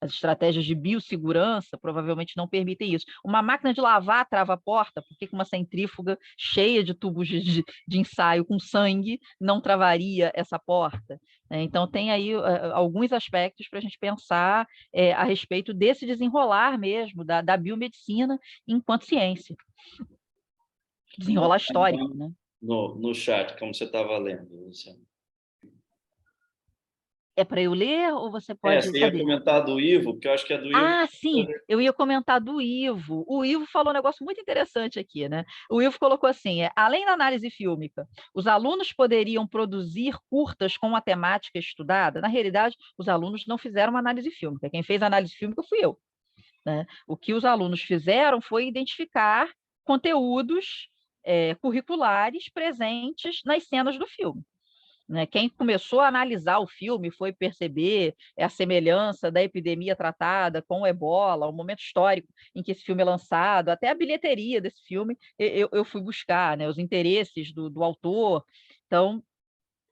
As estratégias de biossegurança provavelmente não permitem isso. Uma máquina de lavar trava a porta, por que uma centrífuga cheia de tubos de ensaio com sangue não travaria essa porta? Então, tem aí alguns aspectos para a gente pensar a respeito desse desenrolar mesmo da biomedicina enquanto ciência. Desenrolar histórico, né? No chat, como você estava lendo, Luciano. É para eu ler ou você pode... Você ia comentar do Ivo, porque eu acho que é do Ivo. Ah, sim, eu ia comentar do Ivo. O Ivo falou um negócio muito interessante aqui, né? O Ivo colocou assim, além da análise fílmica, os alunos poderiam produzir curtas com a temática estudada? Na realidade, os alunos não fizeram uma análise fílmica. Quem fez a análise fílmica fui eu, né? O que os alunos fizeram foi identificar conteúdos curriculares presentes nas cenas do filme. Né? Quem começou a analisar o filme foi perceber a semelhança da epidemia tratada com o ebola, o momento histórico em que esse filme é lançado, até a bilheteria desse filme eu fui buscar, né? Os interesses do autor. Então,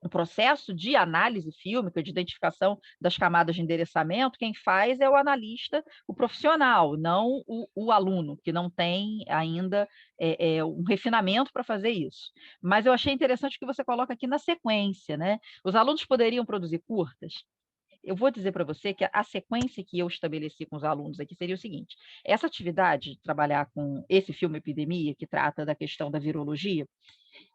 o processo de análise fílmica, de identificação das camadas de endereçamento, quem faz é o analista, o profissional, não o aluno, que não tem ainda um refinamento para fazer isso. Mas eu achei interessante que você coloca aqui na sequência, né? Os alunos poderiam produzir curtas? Eu vou dizer para você que a sequência que eu estabeleci com os alunos aqui seria o seguinte: essa atividade de trabalhar com esse filme Epidemia, que trata da questão da virologia,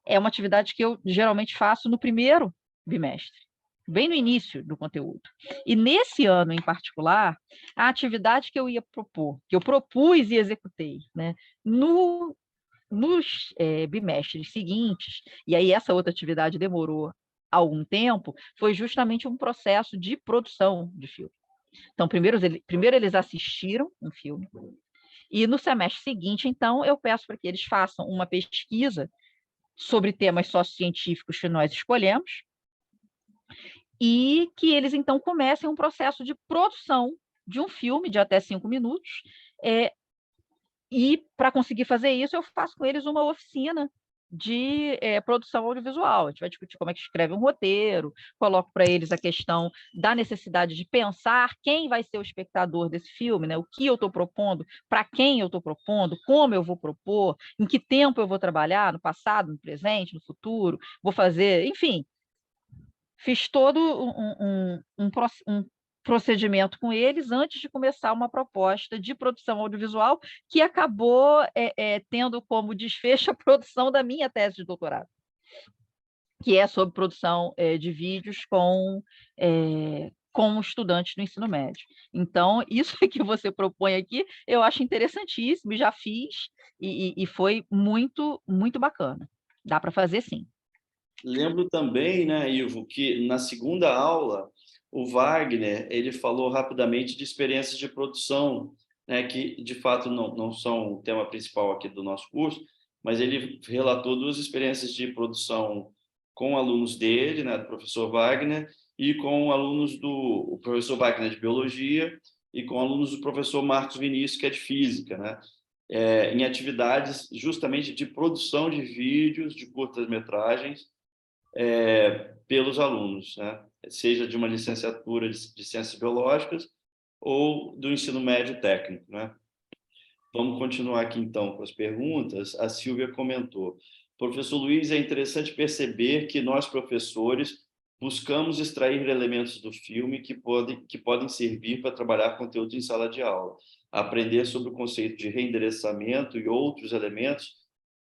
é uma atividade que eu geralmente faço no primeiro bimestre, bem no início do conteúdo. E nesse ano em particular, a atividade que eu ia propor, que eu propus e executei, né, nos bimestres seguintes, e aí essa outra atividade demorou algum tempo, foi justamente um processo de produção de filme. Então, primeiro eles assistiram um filme, e no semestre seguinte, então, eu peço para que eles façam uma pesquisa sobre temas sociocientíficos que nós escolhemos, e que eles, então, comecem um processo de produção de um filme de até 5 minutos, e para conseguir fazer isso, eu faço com eles uma oficina de produção audiovisual. A gente vai discutir como é que escreve um roteiro, coloco para eles a questão da necessidade de pensar quem vai ser o espectador desse filme, né? O que eu estou propondo, para quem eu estou propondo, como eu vou propor, em que tempo eu vou trabalhar, no passado, no presente, no futuro, vou fazer, enfim, fiz todo um procedimento com eles antes de começar uma proposta de produção audiovisual que acabou tendo como desfecho a produção da minha tese de doutorado, que é sobre produção de vídeos com estudantes do ensino médio. Então, isso que você propõe aqui, eu acho interessantíssimo, já fiz, e foi muito, muito bacana. Dá para fazer, sim. Lembro também, né, Ivo, que na segunda aula o Wagner ele falou rapidamente de experiências de produção, né, que de fato não são o tema principal aqui do nosso curso, mas ele relatou 2 experiências de produção com alunos dele, né, do professor Wagner, e com alunos do professor Wagner de biologia e com alunos do professor Marcos Vinícius, que é de física, né, em atividades justamente de produção de vídeos, de curtas-metragens, pelos alunos, né? Seja de uma licenciatura de Ciências Biológicas ou do ensino médio técnico, né? Vamos continuar aqui, então, com as perguntas. A Silvia comentou: professor Luiz, é interessante perceber que nós, professores, buscamos extrair elementos do filme que podem servir para trabalhar conteúdo em sala de aula, aprender sobre o conceito de reendereçamento e outros elementos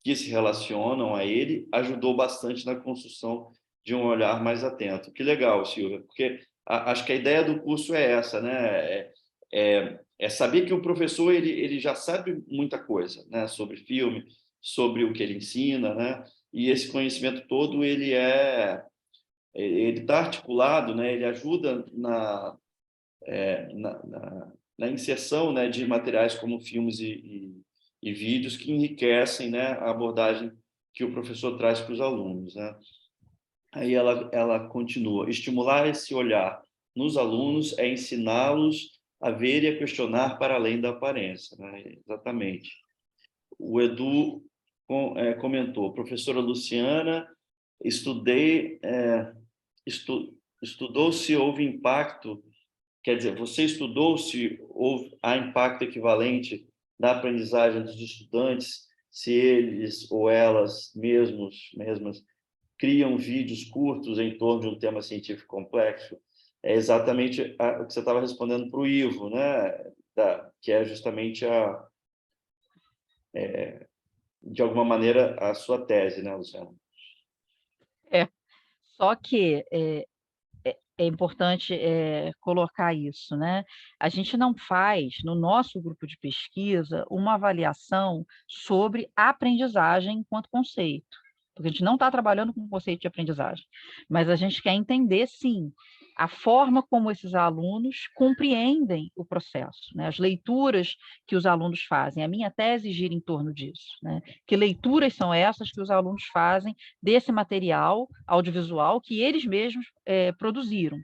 que se relacionam a ele, ajudou bastante na construção de um olhar mais atento. Que legal, Silvia, porque acho que a ideia do curso é essa, né? É saber que o professor ele já sabe muita coisa, né? Sobre filme, sobre o que ele ensina, né? E esse conhecimento todo ele está articulado, né? Ele ajuda na inserção, né, de materiais como filmes e vídeos que enriquecem, né, a abordagem que o professor traz para os alunos, né? Aí ela continua: estimular esse olhar nos alunos é ensiná-los a ver e a questionar para além da aparência, né? Exatamente. O Edu comentou: professora Luciana, estudou se houve impacto. Quer dizer, você estudou se há impacto equivalente na aprendizagem dos estudantes, se eles ou elas mesmas criam vídeos curtos em torno de um tema científico complexo? É exatamente o que você estava respondendo para o Ivo, né? Que é justamente de alguma maneira a sua tese, né, Luciana? Só que é importante colocar isso, né? A gente não faz, no nosso grupo de pesquisa, uma avaliação sobre a aprendizagem enquanto conceito, porque a gente não está trabalhando com o conceito de aprendizagem, mas a gente quer entender, sim, a forma como esses alunos compreendem o processo, né? As leituras que os alunos fazem. A minha tese gira em torno disso, né? Que leituras são essas que os alunos fazem desse material audiovisual que eles mesmos produziram?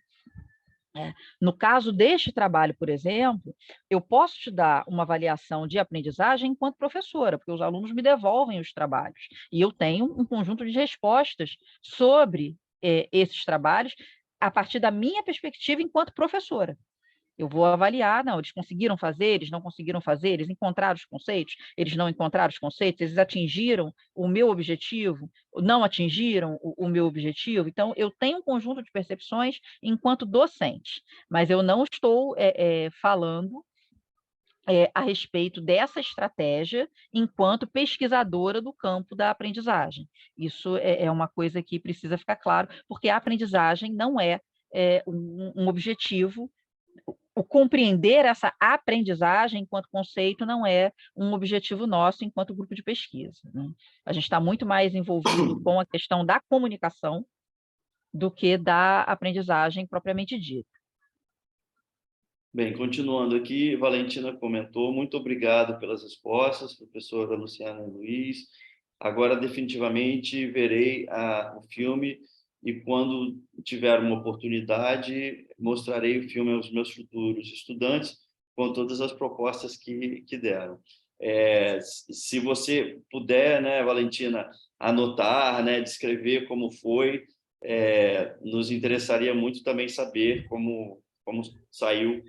No caso deste trabalho, por exemplo, eu posso te dar uma avaliação de aprendizagem enquanto professora, porque os alunos me devolvem os trabalhos, e eu tenho um conjunto de respostas sobre esses trabalhos a partir da minha perspectiva enquanto professora. Eu vou avaliar, não, eles conseguiram fazer, eles não conseguiram fazer, eles encontraram os conceitos, eles não encontraram os conceitos, eles atingiram o meu objetivo, não atingiram o meu objetivo. Então, eu tenho um conjunto de percepções enquanto docente, mas eu não estou falando a respeito dessa estratégia enquanto pesquisadora do campo da aprendizagem. Isso é uma coisa que precisa ficar claro, porque a aprendizagem não é um objetivo. O compreender essa aprendizagem enquanto conceito não é um objetivo nosso enquanto grupo de pesquisa, né? A gente está muito mais envolvido com a questão da comunicação do que da aprendizagem propriamente dita. Bem, continuando aqui, Valentina comentou: muito obrigado pelas respostas, professora Luciana Luiz. Agora, definitivamente, verei o filme e quando tiver uma oportunidade, mostrarei o filme aos meus futuros estudantes com todas as propostas que deram. Se você puder, né, Valentina, anotar, né, descrever como foi, nos interessaria muito também saber como saiu,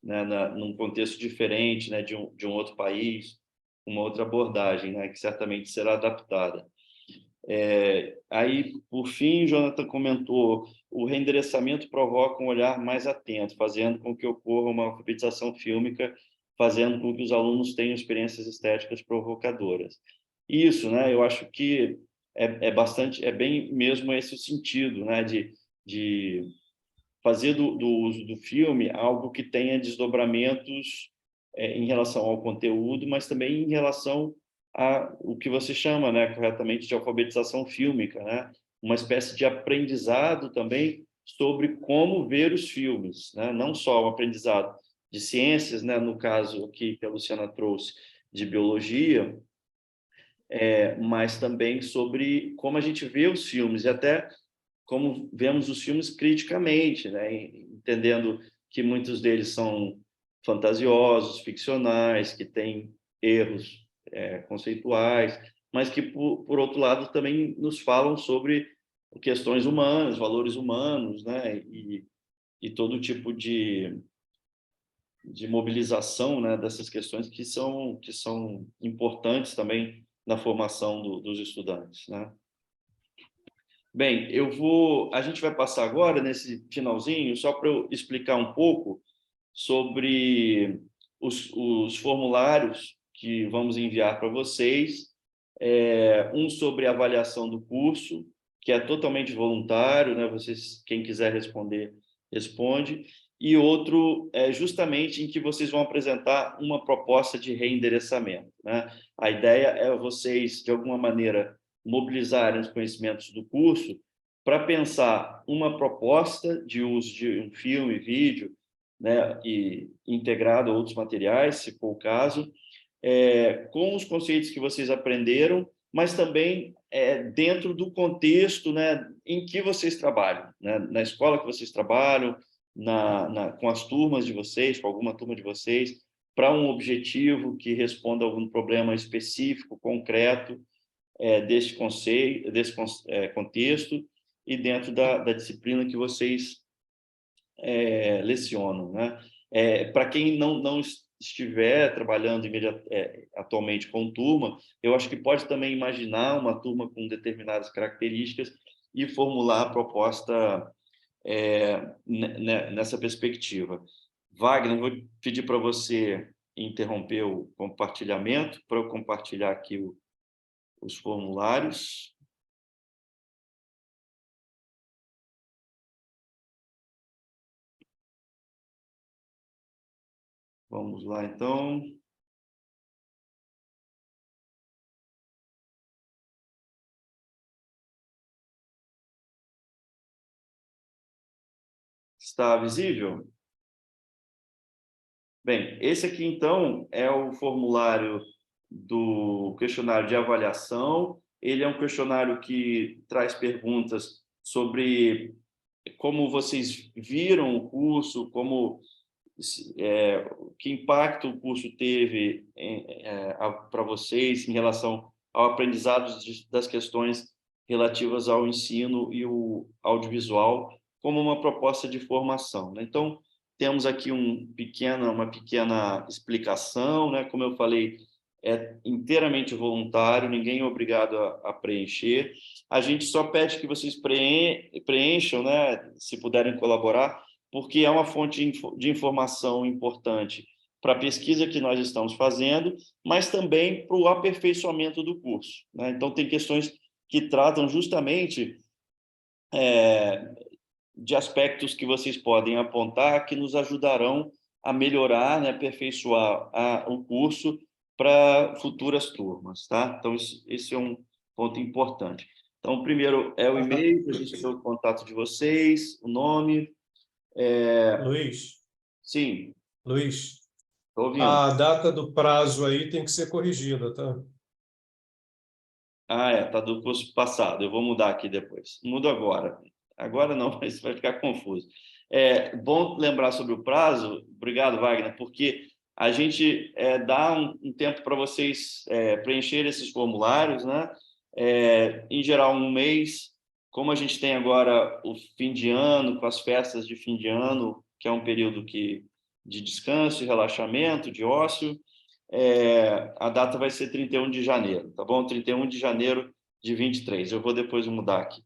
né, num contexto diferente, né, de um outro país, uma outra abordagem, né, que certamente será adaptada. Aí, por fim, Jonathan comentou: o reendereçamento provoca um olhar mais atento, fazendo com que ocorra uma alfabetização fílmica, fazendo com que os alunos tenham experiências estéticas provocadoras. Isso, né? Eu acho que é bem mesmo esse o sentido, né? De fazer do uso do filme algo que tenha desdobramentos em relação ao conteúdo, mas também em relação a o que você chama, né, corretamente, de alfabetização fílmica, né? Uma espécie de aprendizado também sobre como ver os filmes, né? Não só o aprendizado de ciências, né, no caso aqui que a Luciana trouxe, de biologia, mas também sobre como a gente vê os filmes e até como vemos os filmes criticamente, né? Entendendo que muitos deles são fantasiosos, ficcionais, que têm erros conceituais, mas que, por outro lado, também nos falam sobre questões humanas, valores humanos, né? E todo tipo de mobilização, né, dessas questões que são importantes também na formação dos estudantes, né? Bem, a gente vai passar agora, nesse finalzinho, só para eu explicar um pouco sobre os formulários que vamos enviar para vocês. Um sobre a avaliação do curso, que é totalmente voluntário, né? Vocês, quem quiser responder, responde. E outro justamente em que vocês vão apresentar uma proposta de reendereçamento, né? A ideia é vocês, de alguma maneira, mobilizarem os conhecimentos do curso para pensar uma proposta de uso de um filme, vídeo, né, e integrado a outros materiais, se for o caso, com os conceitos que vocês aprenderam, mas também dentro do contexto, né, em que vocês trabalham, né, na escola que vocês trabalham, com as turmas de vocês, com alguma turma de vocês, para um objetivo que responda a algum problema específico, concreto, desse conceito, desse contexto e dentro da disciplina que vocês lecionam, né? Para quem não estiver trabalhando atualmente com turma, eu acho que pode também imaginar uma turma com determinadas características e formular a proposta nessa perspectiva. Wagner, vou pedir para você interromper o compartilhamento, para eu compartilhar aqui os formulários. Vamos lá, então. Está visível? Bem, esse aqui, então, é o formulário do questionário de avaliação. Ele é um questionário que traz perguntas sobre como vocês viram o curso, que impacto o curso teve para vocês em relação ao aprendizado das questões relativas ao ensino e o audiovisual, como uma proposta de formação, né? Então, temos aqui uma pequena explicação, né? Como eu falei, é inteiramente voluntário, ninguém é obrigado a preencher. A gente só pede que vocês preencham, né? Se puderem colaborar, porque é uma fonte de informação importante para a pesquisa que nós estamos fazendo, mas também para o aperfeiçoamento do curso, né? Então, tem questões que tratam justamente de aspectos que vocês podem apontar que nos ajudarão a melhorar, né, aperfeiçoar o curso para futuras turmas, tá? Então, esse é um ponto importante. Então, primeiro é o e-mail, para a gente ter o contato de vocês, o nome. Luiz, Sim, Luiz, estou ouvindo. a data do prazo aí tem que ser corrigida, tá? Está do curso passado. Eu vou mudar aqui depois. Mudo agora. agora não, mas vai ficar confuso. Bom lembrar sobre o prazo, obrigado, Wagner, porque a gente dá um tempo para vocês preencherem esses formulários, né? Em geral, um mês, como a gente tem agora o fim de ano, com as festas de fim de ano, que é um período de descanso, relaxamento, de ócio, a data vai ser 31 de janeiro, tá bom? 31 de janeiro de 23. Eu vou depois mudar aqui.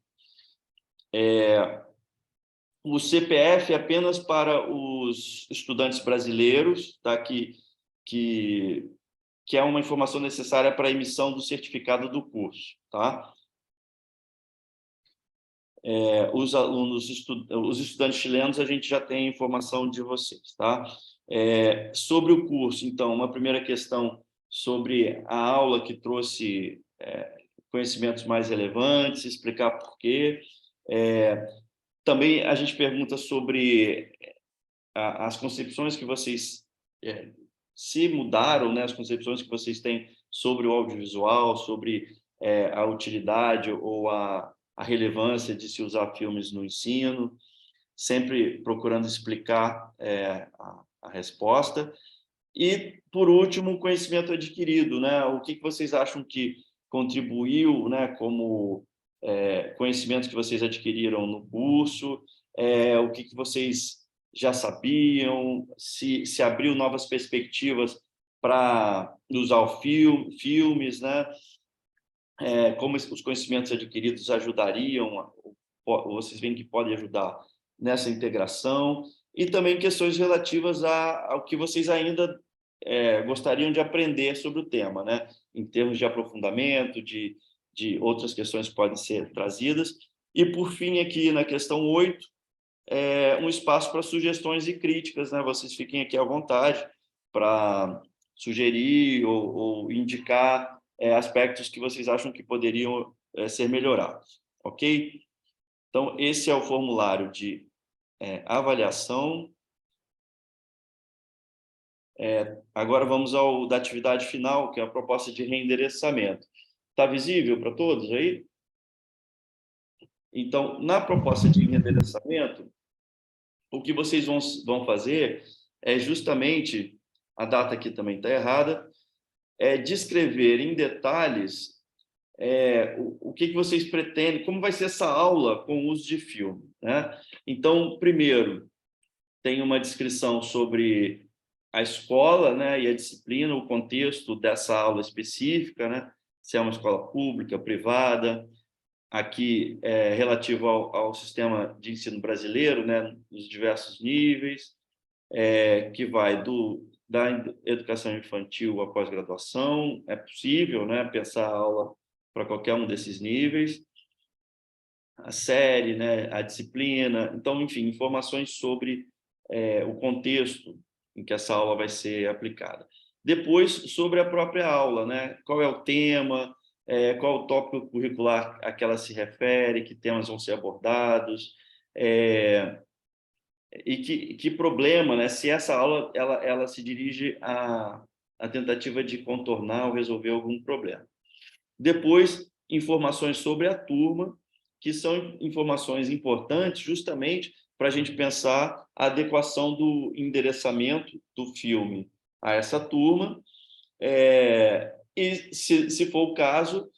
O CPF é apenas para os estudantes brasileiros, tá? Que é uma informação necessária para a emissão do certificado do curso, tá? Os estudantes chilenos, a gente já tem informação de vocês, tá? Sobre o curso, então, uma primeira questão sobre a aula que trouxe conhecimentos mais relevantes, explicar por quê. Também a gente pergunta sobre as concepções que vocês se mudaram, né? As concepções que vocês têm sobre o audiovisual, sobre a utilidade ou a relevância de se usar filmes no ensino, sempre procurando explicar a resposta. E, por último, o conhecimento adquirido, né? O que vocês acham que contribuiu, né, como conhecimentos que vocês adquiriram no curso, o que vocês já sabiam, se abriu novas perspectivas para usar filmes, né? Como os conhecimentos adquiridos ajudariam, vocês veem que podem ajudar nessa integração, e também questões relativas ao que vocês ainda gostariam de aprender sobre o tema, né? Em termos de aprofundamento, de outras questões que podem ser trazidas. E, por fim, aqui na questão 8, um espaço para sugestões e críticas, né? Vocês fiquem aqui à vontade para sugerir ou indicar aspectos que vocês acham que poderiam ser melhorados, ok? Então, esse é o formulário de avaliação. Agora vamos da atividade final, que é a proposta de reendereçamento. Está visível para todos aí? Então, na proposta de reendereçamento, o que vocês vão fazer é justamente, a data aqui também está errada, descrever em detalhes o que vocês pretendem, como vai ser essa aula com o uso de filme, né? Então, primeiro, tem uma descrição sobre a escola, né, e a disciplina, o contexto dessa aula específica, né? Se é uma escola pública, privada, aqui relativo ao sistema de ensino brasileiro, né, nos diversos níveis, que vai da educação infantil à pós-graduação. É possível, né, pensar a aula para qualquer um desses níveis, a série, né, a disciplina. Então, enfim, informações sobre o contexto em que essa aula vai ser aplicada. Depois, sobre a própria aula, né? Qual é o tema, qual é o tópico curricular a que ela se refere, que temas vão ser abordados, e que problema, né? Se essa aula ela se dirige à tentativa de contornar ou resolver algum problema. Depois, informações sobre a turma, que são informações importantes justamente para a gente pensar a adequação do endereçamento do filme a essa turma, e, se for o caso,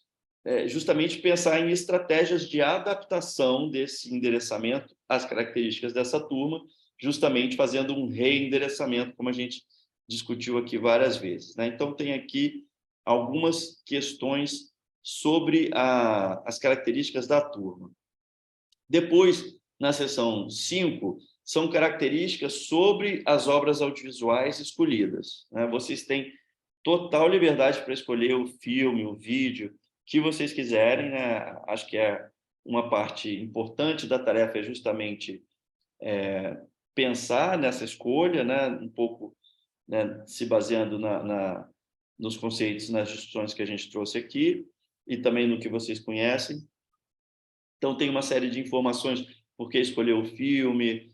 justamente pensar em estratégias de adaptação desse endereçamento às características dessa turma, justamente fazendo um reendereçamento, como a gente discutiu aqui várias vezes, né? Então, tem aqui algumas questões sobre as características da turma. Depois, na seção 5, são características sobre as obras audiovisuais escolhidas, né? Vocês têm total liberdade para escolher o filme, o vídeo, que vocês quiserem, né? Acho que uma parte importante da tarefa é justamente pensar nessa escolha, né? Um pouco, né, se baseando nos conceitos, nas discussões que a gente trouxe aqui, e também no que vocês conhecem. Então, tem uma série de informações, por que escolher o filme,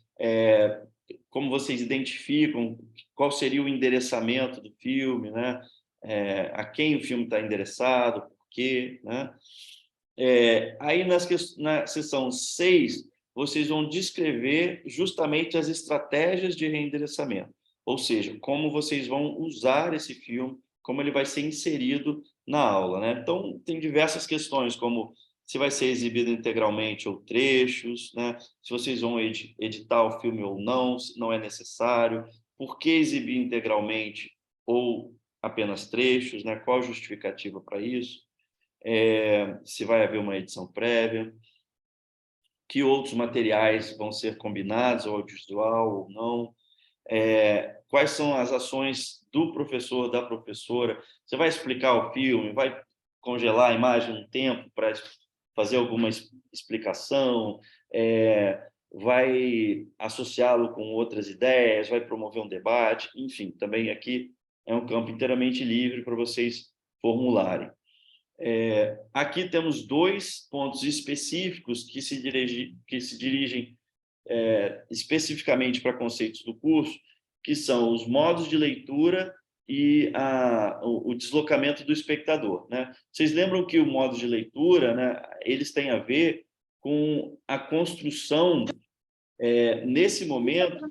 como vocês identificam, qual seria o endereçamento do filme, né? A quem o filme está endereçado, por quê, né? Aí, na seção 6, vocês vão descrever justamente as estratégias de reendereçamento, ou seja, como vocês vão usar esse filme, como ele vai ser inserido na aula, né? Então, tem diversas questões, como se vai ser exibido integralmente ou trechos, né? Se vocês vão editar o filme ou não, se não é necessário, por que exibir integralmente ou apenas trechos, né? Qual a justificativa para isso? Se vai haver uma edição prévia, que outros materiais vão ser combinados, ou audiovisual ou não, quais são as ações do professor, da professora, você vai explicar o filme, vai congelar a imagem um tempo para fazer alguma explicação, vai associá-lo com outras ideias, vai promover um debate, enfim, também aqui é um campo inteiramente livre para vocês formularem. Aqui temos 2 pontos específicos que se dirigem especificamente para conceitos do curso, que são os modos de leitura e o deslocamento do espectador, né? Vocês lembram que o modo de leitura, né, eles têm a ver com a construção, nesse momento,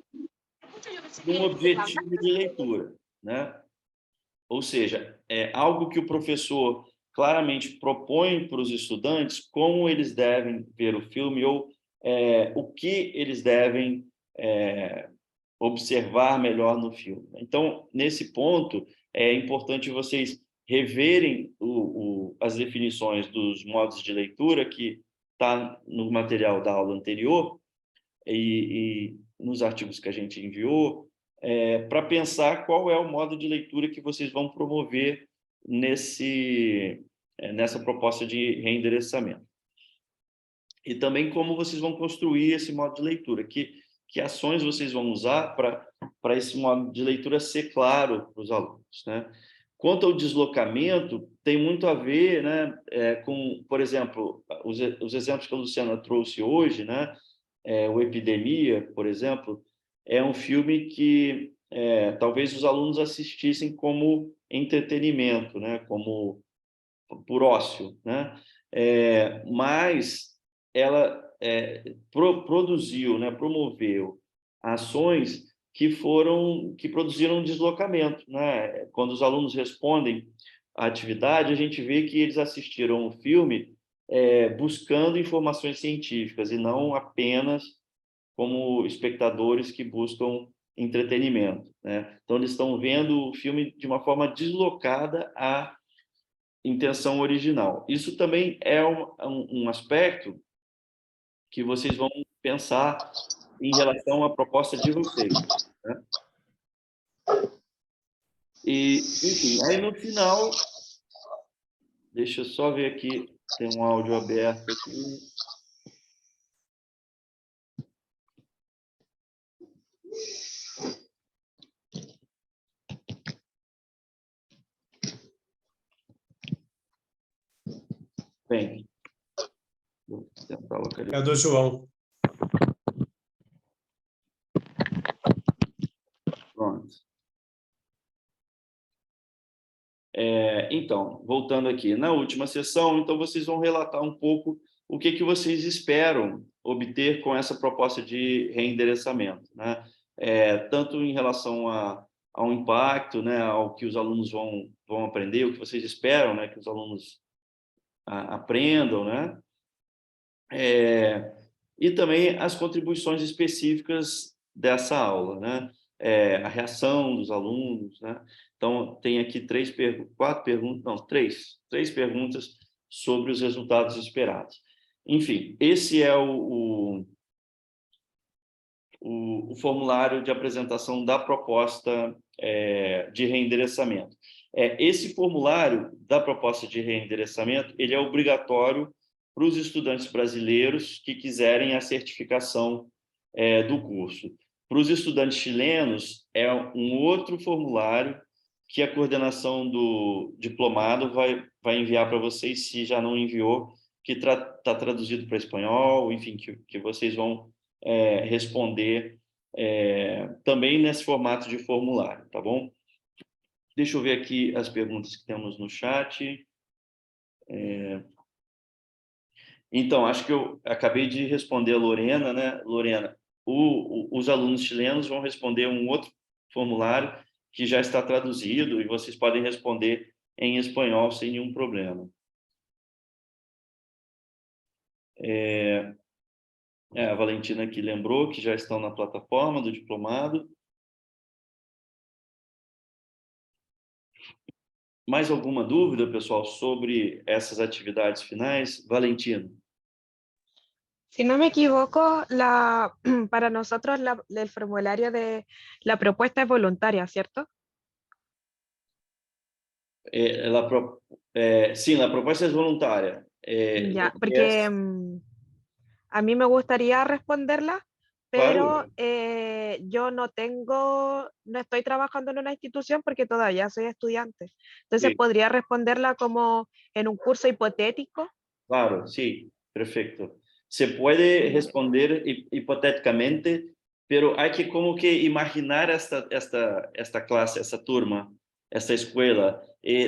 de um objetivo de leitura, né? Ou seja, é algo que o professor claramente propõe para os estudantes como eles devem ver o filme ou o que eles devem observar melhor no filme. Então, nesse ponto, é importante vocês reverem as definições dos modos de leitura que está no material da aula anterior e nos artigos que a gente enviou, para pensar qual é o modo de leitura que vocês vão promover nessa proposta de reendereçamento. E também como vocês vão construir esse modo de leitura, que ações vocês vão usar para esse modo de leitura ser claro para os alunos, né? Quanto ao deslocamento, tem muito a ver, né, com, por exemplo, os exemplos que a Luciana trouxe hoje, né? O Epidemia, por exemplo, é um filme que talvez os alunos assistissem como entretenimento, né? Como por ócio, né? Mas ela produziu, né? Promoveu ações que produziram um deslocamento, né? Quando os alunos respondem à atividade, a gente vê que eles assistiram o filme buscando informações científicas e não apenas como espectadores que buscam entretenimento, né? Então, eles estão vendo o filme de uma forma deslocada à intenção original. Isso também é um aspecto que vocês vão pensar em relação à proposta de vocês, né? E, enfim, aí no final, deixa eu só ver aqui, tem um áudio aberto aqui. Bem, vou tentar localizar. É do João. Pronto. Então, voltando aqui, na última sessão, então vocês vão relatar um pouco o que vocês esperam obter com essa proposta de reendereçamento, né? Tanto em relação ao impacto, né, ao que os alunos vão aprender, o que vocês esperam, né, que os alunos aprendam, né? E também as contribuições específicas dessa aula, né? A reação dos alunos, né? Então, tem aqui três perguntas sobre os resultados esperados. Enfim, esse é o formulário de apresentação da proposta de reendereçamento. Esse formulário da proposta de reendereçamento, ele é obrigatório para os estudantes brasileiros que quiserem a certificação do curso. Para os estudantes chilenos, é um outro formulário que a coordenação do diplomado vai enviar para vocês, se já não enviou, que está traduzido para espanhol, enfim, que vocês vão responder também nesse formato de formulário, tá bom? Deixa eu ver aqui as perguntas que temos no chat. Então, acho que eu acabei de responder a Lorena, né? Lorena, os alunos chilenos vão responder um outro formulário que já está traduzido e vocês podem responder em espanhol sem nenhum problema. A Valentina aqui lembrou que já estão na plataforma do diplomado. Mais alguma dúvida, pessoal, sobre essas atividades finais? Valentina. Si no me equivoco, para nosotros el formulario de la propuesta es voluntaria, ¿cierto? Sim, a proposta é voluntária. Ya, porque a mí me gustaría responderla, pero Claro. yo no estoy trabajando en una institución porque todavía soy estudiante. Entonces, Sí. ¿podría responderla como en un curso hipotético? Claro, sí, perfecto. Se puede responder hipoteticamente, pero hay que como que imaginar esta clase, esta turma, esta escuela,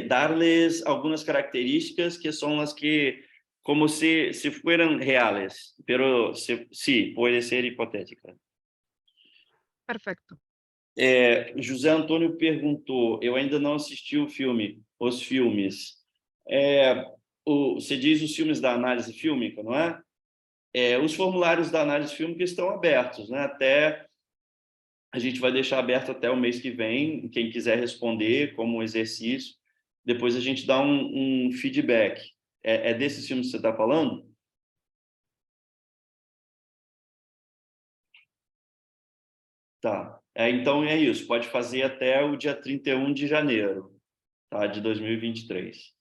darles algunas características que son las que, como si fueran reales, pero sí, puede ser hipotética. Perfecto. José Antônio perguntou, eu ainda não assisti os filmes. Você diz os filmes da análise fílmica, não é? Os formulários da análise fílmica estão abertos, né? A gente vai deixar aberto até o mês que vem, quem quiser responder como um exercício, depois a gente dá um feedback. É desses filmes que você está falando? Tá. Então é isso, pode fazer até o dia 31 de janeiro, tá? De 2023.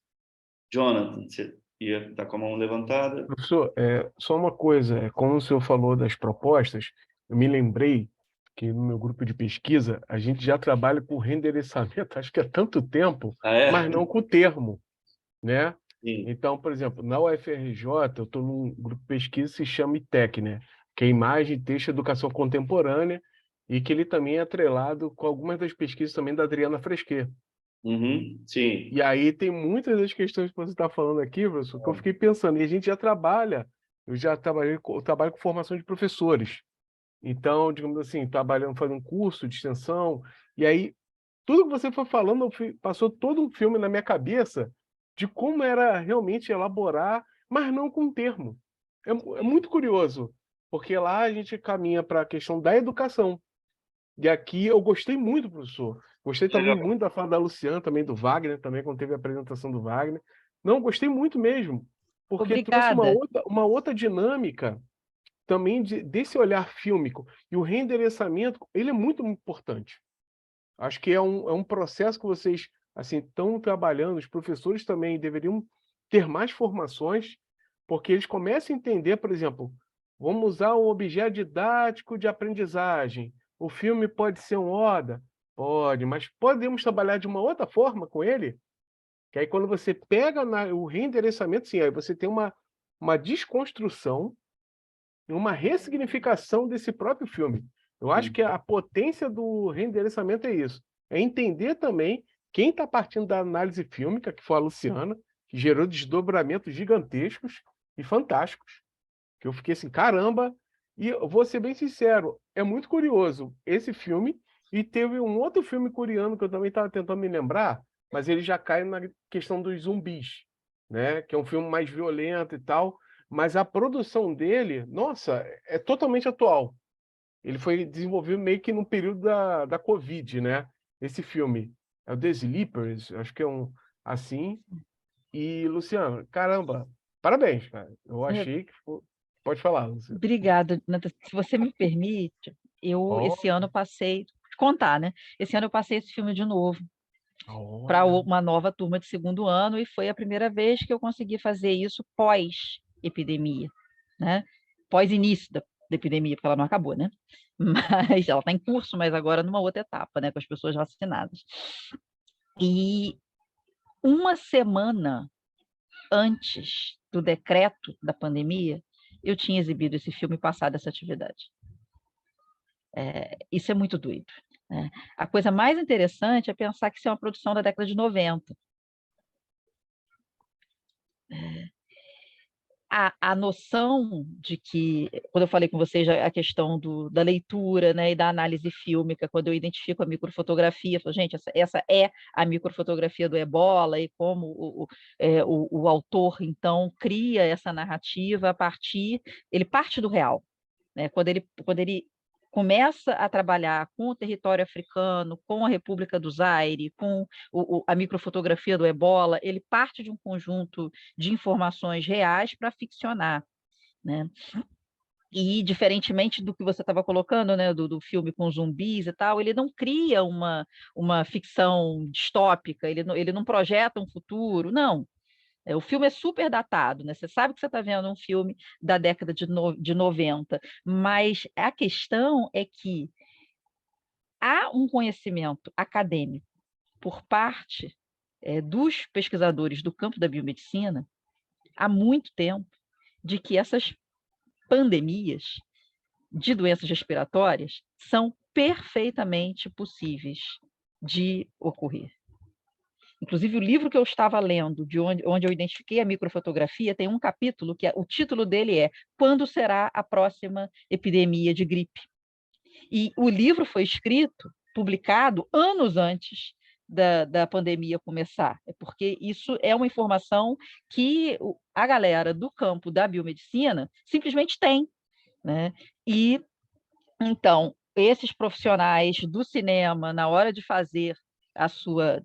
Jonathan, você ia estar com a mão levantada? Professor, só uma coisa, como o senhor falou das propostas, eu me lembrei que no meu grupo de pesquisa a gente já trabalha com renderizamento, acho que há tanto tempo, mas não com o termo, né? Sim. Então, por exemplo, na UFRJ, eu estou num grupo de pesquisa que se chama ITEC, né? Que é Imagem, Texto e Educação Contemporânea, e que ele também é atrelado com algumas das pesquisas também da Adriana Fresquet. Sim. E aí tem muitas das questões que você está falando aqui, professor, que eu fiquei pensando, e a gente já trabalha, eu trabalho com formação de professores. Então, digamos assim, trabalhando, fazendo um curso de extensão, e aí tudo que você foi falando, passou todo um filme na minha cabeça de como era realmente elaborar, mas não com termo. É muito curioso, porque lá a gente caminha para a questão da educação. E aqui eu gostei muito, professor. Gostei também muito da fala da Luciana, também do Wagner, também quando teve a apresentação do Wagner. Não, gostei muito mesmo, porque trouxe uma outra dinâmica também desse olhar fílmico. E o renderizamento, ele é muito importante. Acho que é um processo que vocês assim estão trabalhando, os professores também deveriam ter mais formações, porque eles começam a entender, por exemplo, vamos usar um objeto didático de aprendizagem. O filme pode ser um ODA? Pode, mas podemos trabalhar de uma outra forma com ele? Que aí quando você pega o reendereçamento, sim, aí você tem uma desconstrução, uma ressignificação desse próprio filme. Eu acho que a potência do reendereçamento é isso. É entender também quem está partindo da análise fílmica, que foi a Luciana, que gerou desdobramentos gigantescos e fantásticos. Que eu fiquei assim, caramba! E eu vou ser bem sincero, é muito curioso esse filme, e teve um outro filme coreano que eu também estava tentando me lembrar, mas ele já cai na questão dos zumbis, né? Que é um filme mais violento e tal, mas a produção dele, nossa, é totalmente atual. Ele foi desenvolvido meio que no período da Covid, né? Esse filme. É o The Sleepers, acho que é um assim. E, Luciano, caramba, parabéns, cara. Eu achei que... Pode falar, Luciano. Obrigada, Nata. Se você me permite, esse ano passei... Contar, né? Esse ano eu passei esse filme de novo para uma nova turma de segundo ano e foi a primeira vez que eu consegui fazer isso pós-epidemia, né? Pós-início da epidemia, porque ela não acabou, né? Mas ela está em curso, mas agora numa outra etapa, né? Com as pessoas vacinadas. E uma semana antes do decreto da pandemia, eu tinha exibido esse filme e passado essa atividade. Isso é muito doido. Né? A coisa mais interessante é pensar que isso é uma produção da década de 90. a noção de que, quando eu falei com vocês a questão da leitura, né, e da análise fílmica, quando eu identifico a microfotografia, eu falo, gente, essa é a microfotografia do Ebola, e como o autor, então, cria essa narrativa a partir, ele parte do real, né? Quando ele começa a trabalhar com o território africano, com a República do Zaire, com a microfotografia do Ebola, ele parte de um conjunto de informações reais para ficcionar, né? E, diferentemente do que você estava colocando, né, do filme com zumbis e tal, ele não cria uma ficção distópica, ele não projeta um futuro, não. O filme é super datado, né? Você sabe que você está vendo um filme da década de 90, mas a questão é que há um conhecimento acadêmico por parte dos pesquisadores do campo da biomedicina há muito tempo de que essas pandemias de doenças respiratórias são perfeitamente possíveis de ocorrer. Inclusive, o livro que eu estava lendo, onde eu identifiquei a microfotografia, tem um capítulo que o título dele é Quando será a próxima epidemia de gripe? E o livro foi escrito, publicado, anos antes da pandemia começar, porque isso é uma informação que a galera do campo da biomedicina simplesmente tem, né? E, então, esses profissionais do cinema, na hora de fazer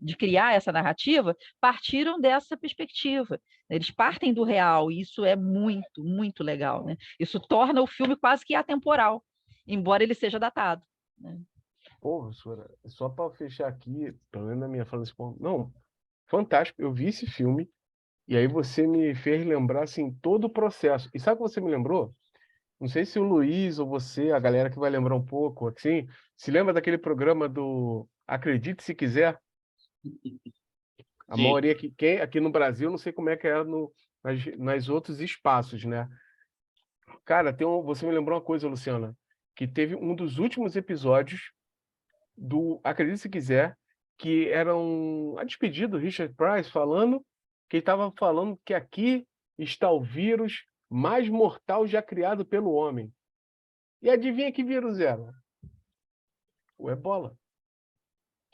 de criar essa narrativa, partiram dessa perspectiva. Eles partem do real, e isso é muito, muito legal, né? Isso torna o filme quase que atemporal, embora ele seja datado, né? Pô, professora, só para fechar aqui, pelo menos na minha fala desse ponto, não, fantástico, eu vi esse filme, e aí você me fez lembrar, assim, todo o processo. E sabe o que você me lembrou? Não sei se o Luiz ou você, a galera que vai lembrar um pouco, assim, se lembra daquele programa do Acredite Se Quiser? A Sim. maioria aqui no Brasil, não sei como é que é nas outros espaços, né? Cara, você me lembrou uma coisa, Luciana, que teve um dos últimos episódios do Acredite Se Quiser, que era a despedida do Richard Price falando que ele estava falando que aqui está o vírus mais mortal já criado pelo homem. E adivinha que vírus era? O Ebola.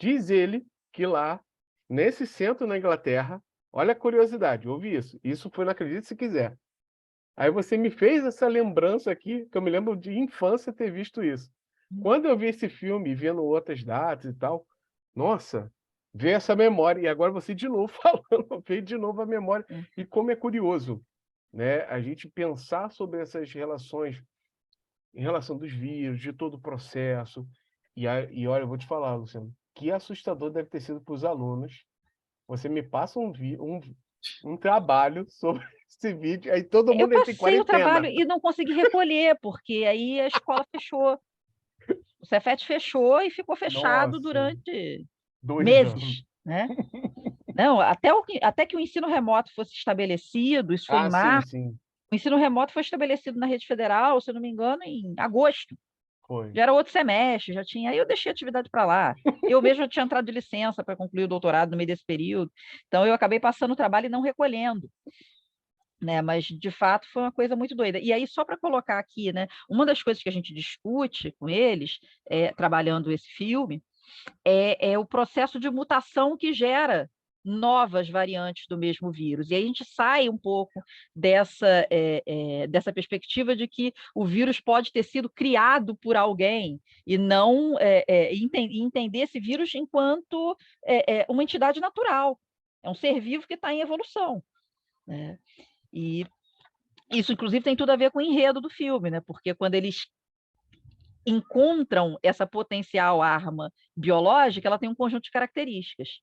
Diz ele que lá, nesse centro na Inglaterra, olha a curiosidade, ouvi isso. Isso foi, não acredite se quiser. Aí você me fez essa lembrança aqui, que eu me lembro de infância ter visto isso. Quando eu vi esse filme, vendo outras datas e tal, nossa, veio essa memória. E agora você de novo falando, veio de novo a memória. E como é curioso, né, a gente pensar sobre essas relações, em relação dos vírus, de todo o processo. E olha, eu vou te falar, Luciano, que assustador deve ter sido para os alunos. Você me passa um trabalho sobre esse vídeo, aí todo Eu mundo entra em passei o trabalho quarentena. e não consegui recolher, porque aí a escola fechou. O Cefet fechou e ficou fechado Nossa, durante 2 anos. meses, né? Não, até que o ensino remoto fosse estabelecido, isso foi em Ah, sim, março. sim, O ensino remoto foi estabelecido na rede federal, se eu não me engano, em agosto. foi. Já era outro semestre, já tinha. Aí eu deixei a atividade para lá. Eu mesmo tinha entrado de licença para concluir o doutorado no meio desse período. Então, eu acabei passando o trabalho e não recolhendo, né? Mas, de fato, foi uma coisa muito doida. E aí, só para colocar aqui, né? Uma das coisas que a gente discute com eles, trabalhando esse filme, é o processo de mutação que gera novas variantes do mesmo vírus. E aí a gente sai um pouco dessa perspectiva de que o vírus pode ter sido criado por alguém e não entender esse vírus enquanto uma entidade natural. É um ser vivo que está em evolução, né? E isso, inclusive, tem tudo a ver com o enredo do filme, né? Porque quando eles encontram essa potencial arma biológica, ela tem um conjunto de características.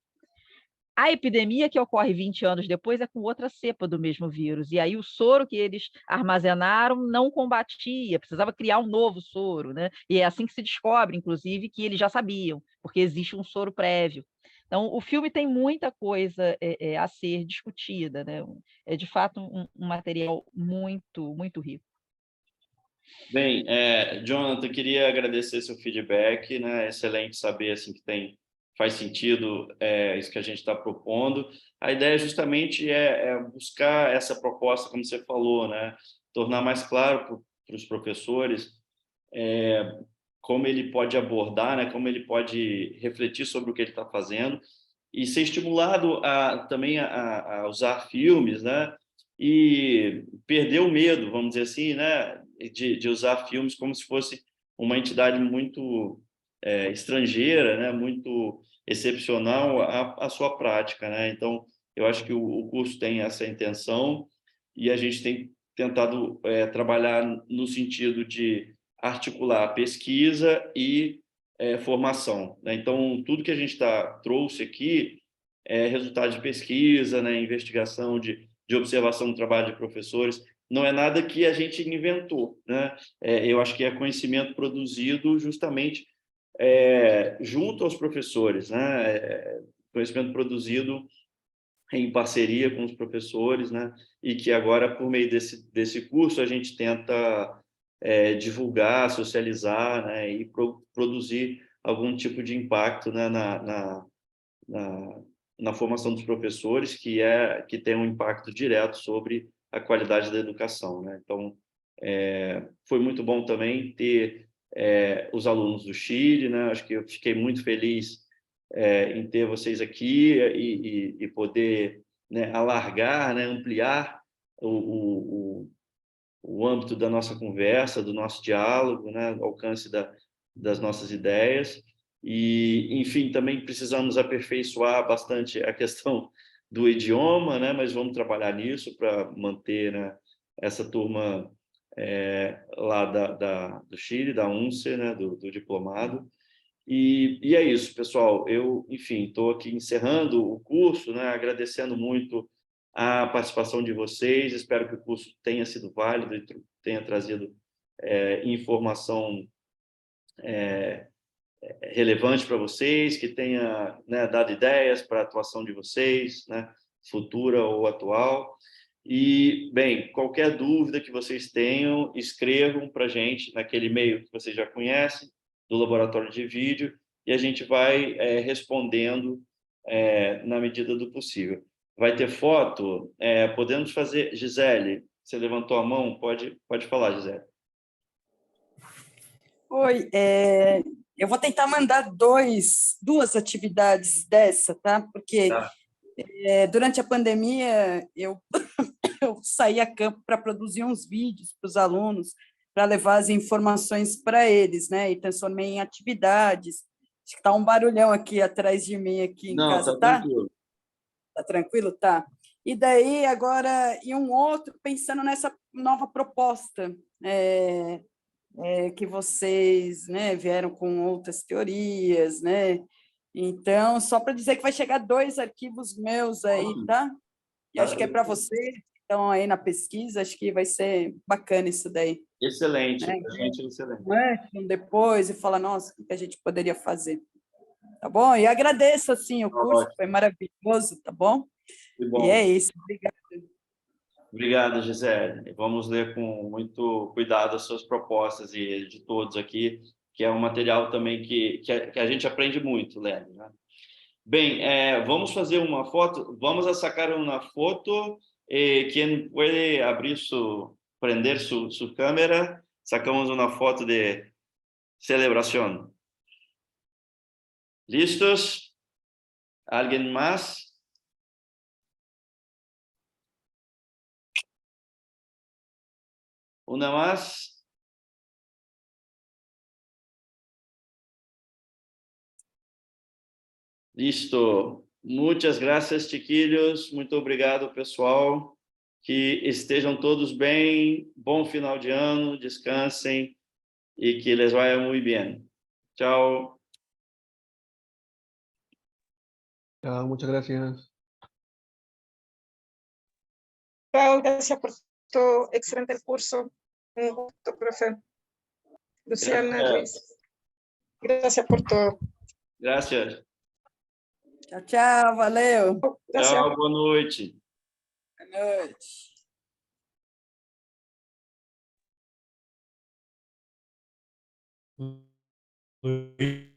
A epidemia que ocorre 20 anos depois é com outra cepa do mesmo vírus, e aí o soro que eles armazenaram não combatia, precisava criar um novo soro, né? E é assim que se descobre, inclusive, que eles já sabiam, porque existe um soro prévio. Então, o filme tem muita coisa a ser discutida, né? É, de fato, um material muito, muito rico. Bem, Jonathan, queria agradecer seu feedback, né? É excelente saber assim que tem faz sentido isso que a gente está propondo. A ideia justamente é buscar essa proposta, como você falou, né? Tornar mais claro para os professores como ele pode abordar, né? Como ele pode refletir sobre o que ele está fazendo e ser estimulado também a usar filmes, né? E perder o medo, vamos dizer assim, né? De usar filmes como se fosse uma entidade muito estrangeira, né? Muito excepcional à sua prática, né? Então, eu acho que o curso tem essa intenção e a gente tem tentado trabalhar no sentido de articular pesquisa e formação, né? Então, tudo que a gente trouxe aqui é resultado de pesquisa, né? Investigação, de observação do trabalho de professores. Não é nada que a gente inventou, né? Eu acho que é conhecimento produzido justamente junto aos professores, né? Conhecimento produzido em parceria com os professores, né? E que agora, por meio desse curso, a gente tenta divulgar, socializar, né? E produzir algum tipo de impacto, né? Na formação dos professores, que tem um impacto direto sobre a qualidade da educação, né? Então, foi muito bom também ter os alunos do Chile, né? Acho que eu fiquei muito feliz em ter vocês aqui e poder, né, alargar, né, ampliar o âmbito da nossa conversa, do nosso diálogo, né, o alcance das nossas ideias. E, enfim, também precisamos aperfeiçoar bastante a questão do idioma, né, mas vamos trabalhar nisso para manter, né, essa turma lá do Chile, da UNCE, né, do diplomado. E é isso, pessoal. Eu, enfim, estou aqui encerrando o curso, né, agradecendo muito a participação de vocês. Espero que o curso tenha sido válido e tenha trazido informação relevante para vocês, que tenha, né, dado ideias para a atuação de vocês, né, futura ou atual. E, bem, qualquer dúvida que vocês tenham, escrevam para a gente naquele e-mail que vocês já conhecem, do Laboratório de Vídeo, e a gente vai respondendo na medida do possível. Vai ter foto? Podemos fazer... Gisele, você levantou a mão? Pode falar, Gisele. Oi, eu vou tentar mandar duas atividades dessa, tá? Porque Tá. durante a pandemia eu saí a campo para produzir uns vídeos para os alunos, para levar as informações para eles, né? E transformei em atividades. Acho que está um barulhão aqui atrás de mim, aqui em casa, tá? Tranquilo. Tá tranquilo? Tá. E daí, agora, e um outro, pensando nessa nova proposta, que vocês, né, vieram com outras teorias, né? Então, só para dizer que vai chegar 2 arquivos meus aí, tá? E acho que é para vocês que estão aí na pesquisa, acho que vai ser bacana isso daí. Excelente, Né? a gente excelente. Depois e fala, nossa, o que a gente poderia fazer? Tá bom? E agradeço, assim, o curso, foi maravilhoso, tá bom? Bom. E é isso, obrigada. Obrigado, Gisele. Vamos ler com muito cuidado as suas propostas e de todos aqui, que é um material também que a gente aprende muito, Léo, né? Bem, vamos fazer uma foto. Vamos sacar uma foto. Quem pode prender sua câmera, sacamos uma foto de celebração. ¿Listos? ¿Alguien más? Una más. Listo. Muitas graças, chiquilhos. Muito obrigado, pessoal. Que estejam todos bem. Bom final de ano. Descansem e que les vaya muy bien. Tchau. Muchas gracias. Chao, gracias por tu excelente curso. Un gusto, profe. Luciana Ruiz. Gracias por todo. Graças. Tchau, tchau, valeu. Gracias. Tchau, boa noite. Boa noite.